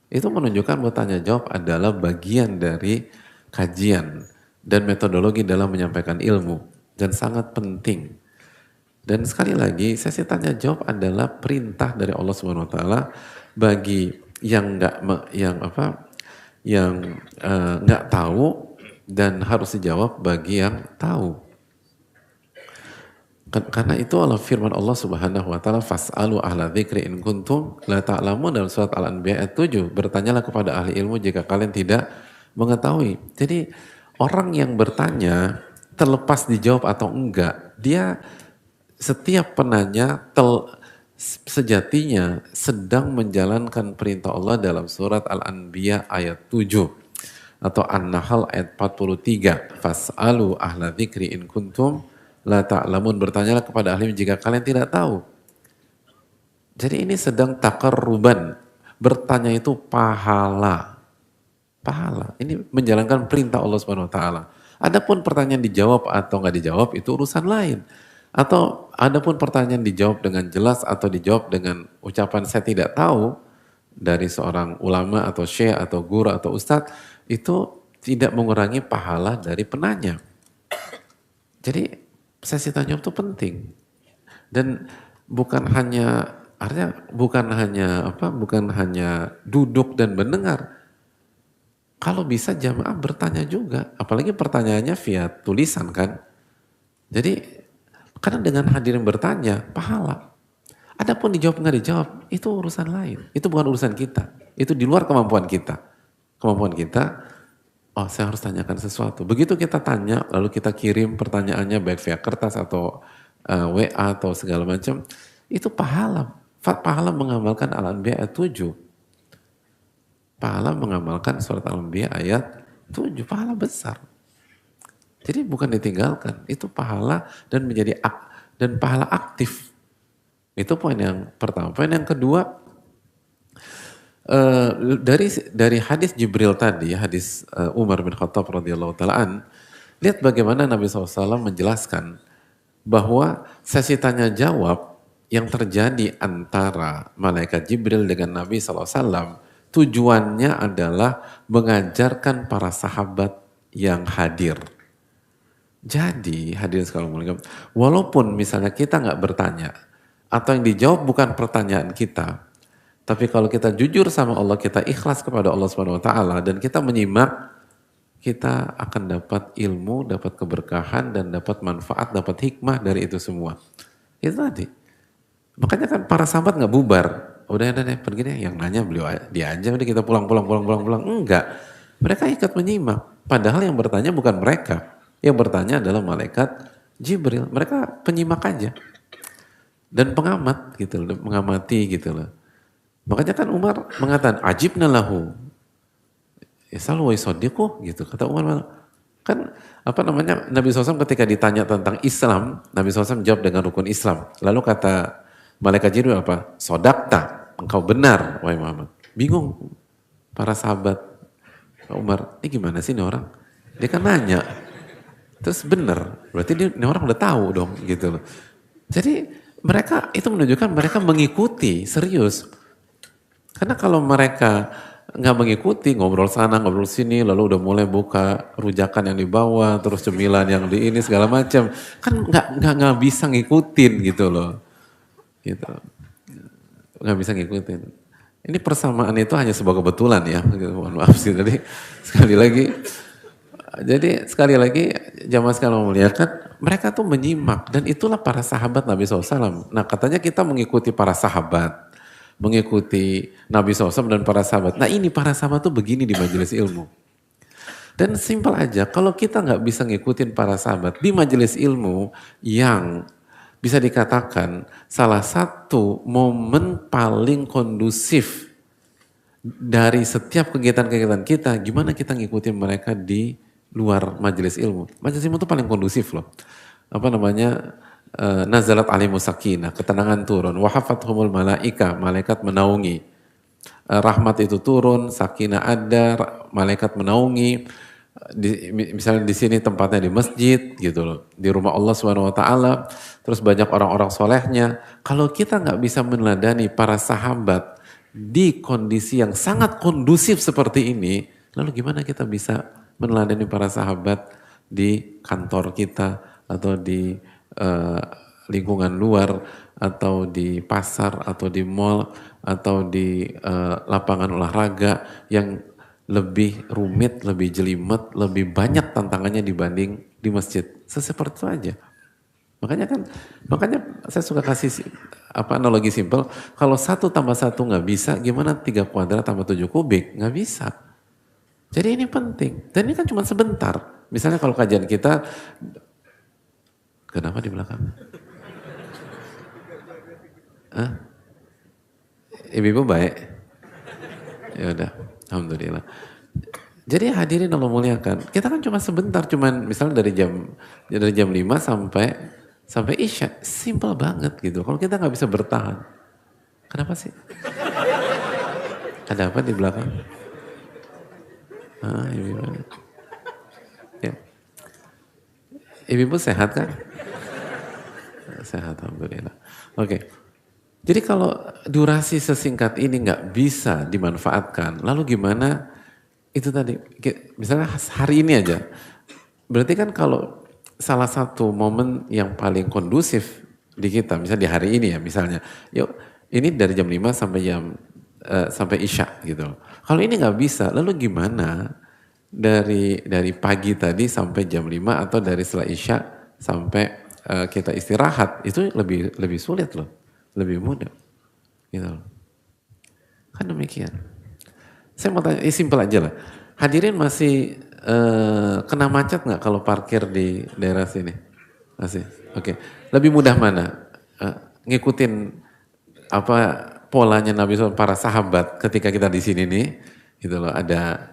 Itu menunjukkan bahwa tanya jawab adalah bagian dari kajian dan metodologi dalam menyampaikan ilmu dan sangat penting. Dan sekali lagi, sesi tanya jawab adalah perintah dari Allah Subhanahu wa taala bagi yang nggak tahu dan harus dijawab bagi yang tahu. Karena itu Allah firman Allah Subhanahu wa taala fas'alu ahla dzikri in kuntum la ta'lamun dalam surat Al-Anbiya ayat 7, bertanyalah kepada ahli ilmu jika kalian tidak mengetahui. Jadi orang yang bertanya terlepas dijawab atau enggak, dia setiap penanya sejatinya sedang menjalankan perintah Allah dalam surat Al-Anbiya ayat 7 atau An-Nahl ayat 43. Fas'alu ahla dzikri in kuntum la ta'lamun, bertanyalah kepada ahli jika kalian tidak tahu. Jadi ini sedang taqarruban. Bertanya itu pahala. Pahala. Ini menjalankan perintah Allah Subhanahu wa taala. Adapun pertanyaan dijawab atau enggak dijawab itu urusan lain. Atau adapun pertanyaan dijawab dengan jelas atau dijawab dengan ucapan saya tidak tahu dari seorang ulama atau syekh atau guru atau ustadz, itu tidak mengurangi pahala dari penanya. Jadi sesi tanya jawab itu penting. Dan bukan hanya duduk dan mendengar. Kalau bisa jamaah bertanya juga, apalagi pertanyaannya via tulisan kan. Jadi karena dengan hadirin bertanya, pahala. Adapun dijawab nggak dijawab, itu urusan lain. Itu bukan urusan kita. Itu di luar kemampuan kita. Kemampuan kita, oh saya harus tanyakan sesuatu. Begitu kita tanya, lalu kita kirim pertanyaannya baik via kertas atau WA atau segala macam, itu pahala. Pahala mengamalkan Al-Anbiya ayat 7. Pahala mengamalkan surat Al-Anbiya ayat 7. Pahala besar. Jadi bukan ditinggalkan, itu pahala dan dan pahala aktif. Itu poin yang pertama. Poin yang kedua, dari hadis Jibril tadi, hadis Umar bin Khattab radhiyallahu taalaan, lihat bagaimana Nabi SAW menjelaskan bahwa sesi tanya jawab yang terjadi antara malaikat Jibril dengan Nabi SAW tujuannya adalah mengajarkan para sahabat yang hadir. Jadi hadirin sekalian mulia, walaupun misalnya kita nggak bertanya atau yang dijawab bukan pertanyaan kita, tapi kalau kita jujur sama Allah, kita ikhlas kepada Allah Subhanahu wa taala dan kita menyimak, kita akan dapat ilmu, dapat keberkahan dan dapat manfaat, dapat hikmah dari itu semua. Itu tadi. Makanya kan para sahabat nggak bubar. Udah pergi deh, yang nanya beliau dia aja, udah kita pulang. Enggak. Mereka ikut menyimak. Padahal yang bertanya bukan mereka. Yang bertanya adalah malaikat Jibril. Mereka penyimak aja. Dan pengamat gitu loh, mengamati gitu loh. Makanya kan Umar mengatakan ajibna lahu. Isal wa isadiqu gitu. Kata Umar kan Nabi SAW ketika ditanya tentang Islam, Nabi SAW jawab dengan rukun Islam. Lalu kata malaikat Jibril apa? Sodakta, engkau benar wahai Muhammad. Bingung para sahabat. Umar, ini gimana sih ini orang? Dia kan nanya. Terus benar, berarti ini orang udah tahu dong gitu loh. Jadi mereka itu menunjukkan mereka mengikuti serius. Karena kalau mereka nggak mengikuti, ngobrol sana ngobrol sini, lalu udah mulai buka rujakan yang dibawa, terus cemilan yang di ini segala macam, kan nggak bisa ngikutin gitu loh, gitu, nggak bisa ngikutin. Ini persamaan itu hanya sebuah kebetulan ya, mohon maaf sih. Jadi sekali lagi jamaah sekalian memuliakan, mereka tuh menyimak dan itulah para sahabat Nabi SAW. Nah katanya kita mengikuti para sahabat, mengikuti Nabi SAW dan para sahabat. Nah ini para sahabat tuh begini di majelis ilmu. Dan simpel aja, kalau kita nggak bisa ngikutin para sahabat di majelis ilmu yang bisa dikatakan salah satu momen paling kondusif dari setiap kegiatan-kegiatan kita, gimana kita ngikutin mereka di luar majelis ilmu. Majelis ilmu itu paling kondusif loh. Apa namanya, nazalat alimus sakinah, ketenangan turun. Wahafathumul malaika, malaikat menaungi. Rahmat itu turun, sakinah ada, malaikat menaungi. Misalnya di sini tempatnya di masjid gitu loh, di rumah Allah SWT, terus banyak orang-orang solehnya. Kalau kita nggak bisa meneladani para sahabat di kondisi yang sangat kondusif seperti ini, lalu gimana kita bisa meneladani para sahabat di kantor kita atau di lingkungan luar atau di pasar atau di mall atau di lapangan olahraga yang lebih rumit, lebih jelimet, lebih banyak tantangannya dibanding di masjid. Seperti itu aja. Makanya saya suka kasih analogi simpel. Kalau 1 tambah 1 nggak bisa, gimana 3 kuadrat tambah 7 kubik? Nggak bisa. Jadi ini penting. Dan ini kan cuma sebentar. Misalnya kalau kajian kita, kenapa di belakang? Hah? Ibu-ibu baik? Ya udah, alhamdulillah. Jadi hadirin Allah muliakan, kita kan cuma sebentar, cuman misalnya dari jam 5 sampai Isya, simple banget gitu. Kalau kita nggak bisa bertahan, kenapa sih? Ada apa di belakang? Ibu-ibu. Ya. Ibu-ibu sehat kan? Sehat, alhamdulillah. Oke. Jadi kalau durasi sesingkat ini nggak bisa dimanfaatkan, lalu gimana? Itu tadi, misalnya hari ini aja. Berarti kan kalau salah satu momen yang paling kondusif di kita, misalnya di hari ini ya misalnya, yuk ini dari jam 5 sampai Isya gitu. Kalau ini nggak bisa, lalu gimana dari pagi tadi sampai jam 5 atau dari setelah Isya sampai kita istirahat, itu lebih sulit loh, lebih mudah gitu loh. Kan demikian. Saya mau tanya, simpel aja lah. Hadirin masih kena macet nggak kalau parkir di daerah sini? Masih? Oke. Lebih mudah mana? Ngikutin apa polanya Nabi SAW, para sahabat ketika kita di sini nih, gitu loh. Ada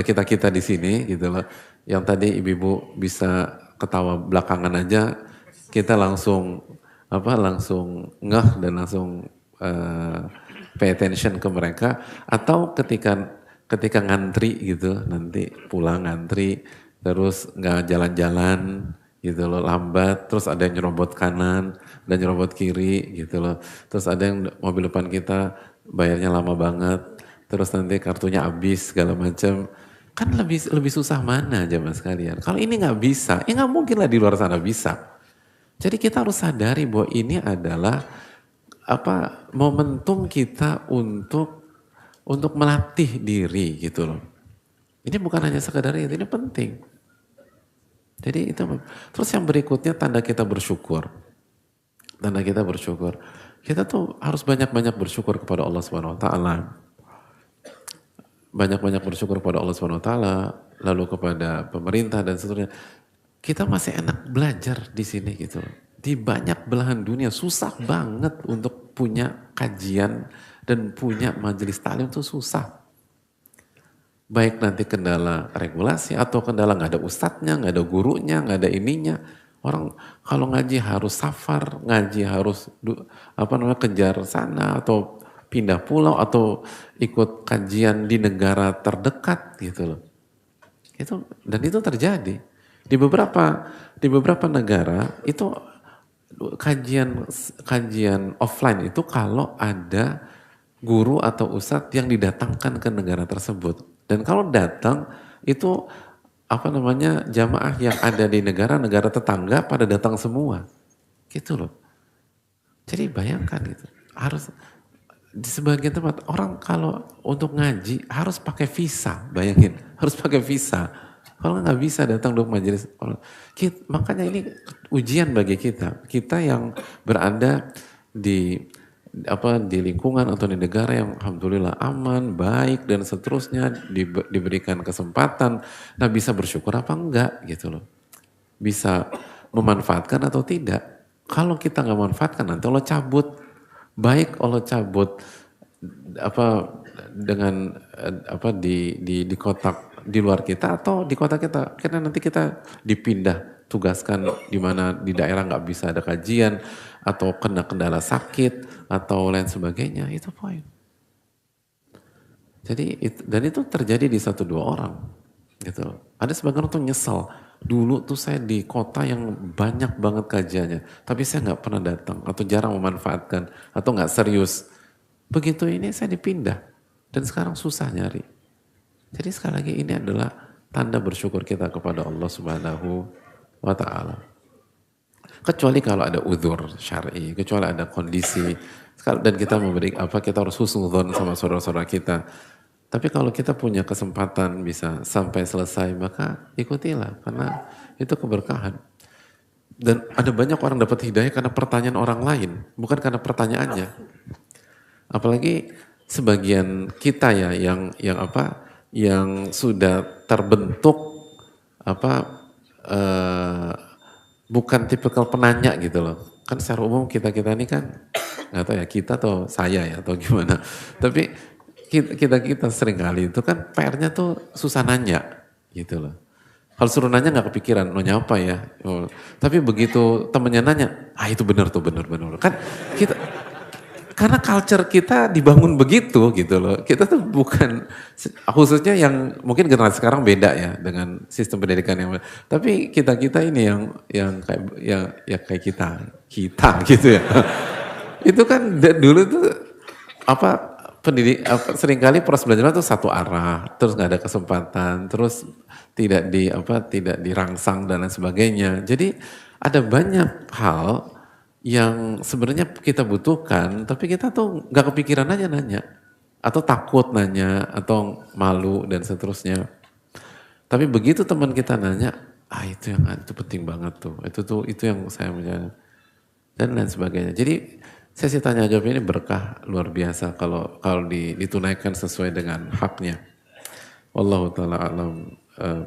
kita di sini, gitu loh. Yang tadi ibu-ibu bisa ketawa belakangan aja, kita langsung ngeh dan langsung pay attention ke mereka, atau ketika ngantri gitu, nanti pulang ngantri terus nggak jalan-jalan gitu loh, lambat, terus ada yang nyerobot kanan dan nyerobot kiri gitu loh, terus ada yang mobil depan kita bayarnya lama banget, terus nanti kartunya habis segala macam. Kan lebih susah mana jamaah sekalian? Kalau ini nggak bisa, ya nggak mungkin lah di luar sana bisa. Jadi kita harus sadari bahwa ini adalah momentum kita untuk melatih diri gitu loh. Ini bukan hanya sekedar itu, ini penting. Jadi itu. Terus yang berikutnya tanda kita bersyukur. Tanda kita bersyukur. Kita tuh harus banyak-banyak bersyukur kepada Allah Subhanahu wa taala. Banyak-banyak bersyukur kepada Allah Subhanahu wa taala, lalu kepada pemerintah dan seterusnya. Kita masih enak belajar di sini gitu. Di banyak belahan dunia susah banget untuk punya kajian dan punya majelis taklim itu susah. Baik nanti kendala regulasi atau kendala nggak ada ustadznya, nggak ada gurunya, nggak ada ininya. Orang kalau ngaji harus safar, ngaji harus kejar sana atau pindah pulau atau ikut kajian di negara terdekat gitu loh. Dan itu terjadi. Di beberapa negara itu kajian offline itu kalau ada guru atau ustadz yang didatangkan ke negara tersebut. Dan kalau datang itu jamaah yang ada di negara-negara tetangga pada datang semua. Gitu loh. Jadi bayangkan gitu. Harus di sebagian tempat orang kalau untuk ngaji harus pakai visa, bayangin. Harus pakai visa. Kalau nggak bisa datang untuk majelis, makanya ini ujian bagi kita. Kita yang berada di lingkungan atau di negara yang alhamdulillah aman, baik dan seterusnya, diberikan kesempatan. Nah bisa bersyukur apa enggak gitu loh. Bisa memanfaatkan atau tidak. Kalau kita nggak manfaatkan nanti Allah cabut. Baik Allah cabut dengan di kotak di luar kita atau di kota kita, karena nanti kita dipindah tugaskan di mana di daerah nggak bisa ada kajian atau kena kendala sakit atau lain sebagainya, itu poin. Jadi dan itu terjadi di 1-2 orang gitu. Ada sebagian orang tuh nyesal, dulu tuh saya di kota yang banyak banget kajiannya tapi saya nggak pernah datang atau jarang memanfaatkan atau nggak serius. Begitu ini saya dipindah dan sekarang susah nyari. Jadi sekali lagi ini adalah tanda bersyukur kita kepada Allah Subhanahu wa ta'ala. Kecuali kalau ada udzur syar'i, kecuali ada kondisi dan kita kita harus husnudzon sama saudara-saudara kita. Tapi kalau kita punya kesempatan bisa sampai selesai, maka ikutilah karena itu keberkahan. Dan ada banyak orang dapat hidayah karena pertanyaan orang lain, bukan karena pertanyaannya. Apalagi sebagian kita ya yang sudah terbentuk bukan tipikal penanya gitu loh. Kan secara umum kita ini kan nggak tahu ya kita atau saya ya atau gimana. Tapi kita sering kali itu kan PR-nya tuh susah nanya gitu loh. Kalau suruh nanya nggak kepikiran, nanya apa ya. Tapi begitu temennya nanya, itu benar tuh benar. Kan kita karena culture kita dibangun begitu gitu loh. Kita tuh bukan, khususnya yang mungkin generasi sekarang beda ya dengan sistem pendidikan yang, tapi kita ini yang kayak kita gitu ya. Itu kan dulu tuh seringkali proses belajar itu satu arah, terus nggak ada kesempatan, terus tidak dirangsang dan lain sebagainya. Jadi ada banyak hal yang sebenarnya kita butuhkan, tapi kita tuh nggak kepikiran aja nanya, atau takut nanya, atau malu dan seterusnya. Tapi begitu teman kita nanya, itu penting banget tuh, itu yang saya punya dan lain sebagainya. Jadi sesi tanya jawab ini berkah luar biasa kalau ditunaikan sesuai dengan haknya. Wallahu ta'ala alam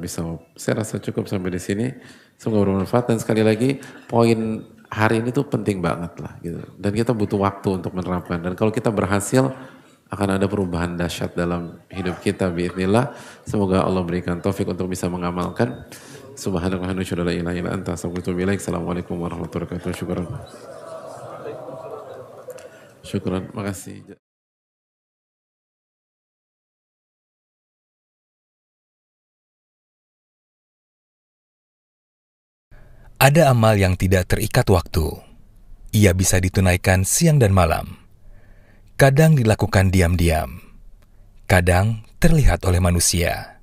bisa. Saya rasa cukup sampai di sini. Semoga bermanfaat dan sekali lagi poin hari ini tuh penting banget lah gitu. Dan kita butuh waktu untuk menerapkan. Dan kalau kita berhasil akan ada perubahan dahsyat dalam hidup kita biiznillah. Semoga Allah berikan taufik untuk bisa mengamalkan. Subhanallah wa syukur la ilaha illa anta astaghfiruka wa atubu ilaik. Assalamualaikum warahmatullahi wabarakatuh. Syukran, makasih. Ada amal yang tidak terikat waktu. Ia bisa ditunaikan siang dan malam. Kadang dilakukan diam-diam. Kadang terlihat oleh manusia.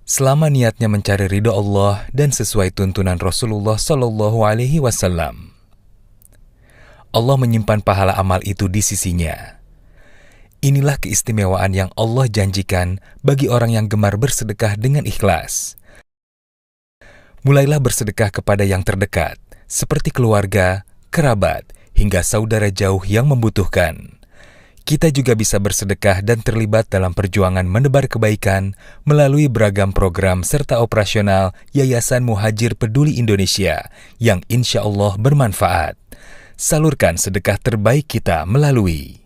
Selama niatnya mencari ridho Allah dan sesuai tuntunan Rasulullah Shallallahu Alaihi Wasallam, Allah menyimpan pahala amal itu di sisinya. Inilah keistimewaan yang Allah janjikan bagi orang yang gemar bersedekah dengan ikhlas. Mulailah bersedekah kepada yang terdekat, seperti keluarga, kerabat, hingga saudara jauh yang membutuhkan. Kita juga bisa bersedekah dan terlibat dalam perjuangan menebar kebaikan melalui beragam program serta operasional Yayasan Muhajir Peduli Indonesia yang insya Allah bermanfaat. Salurkan sedekah terbaik kita melalui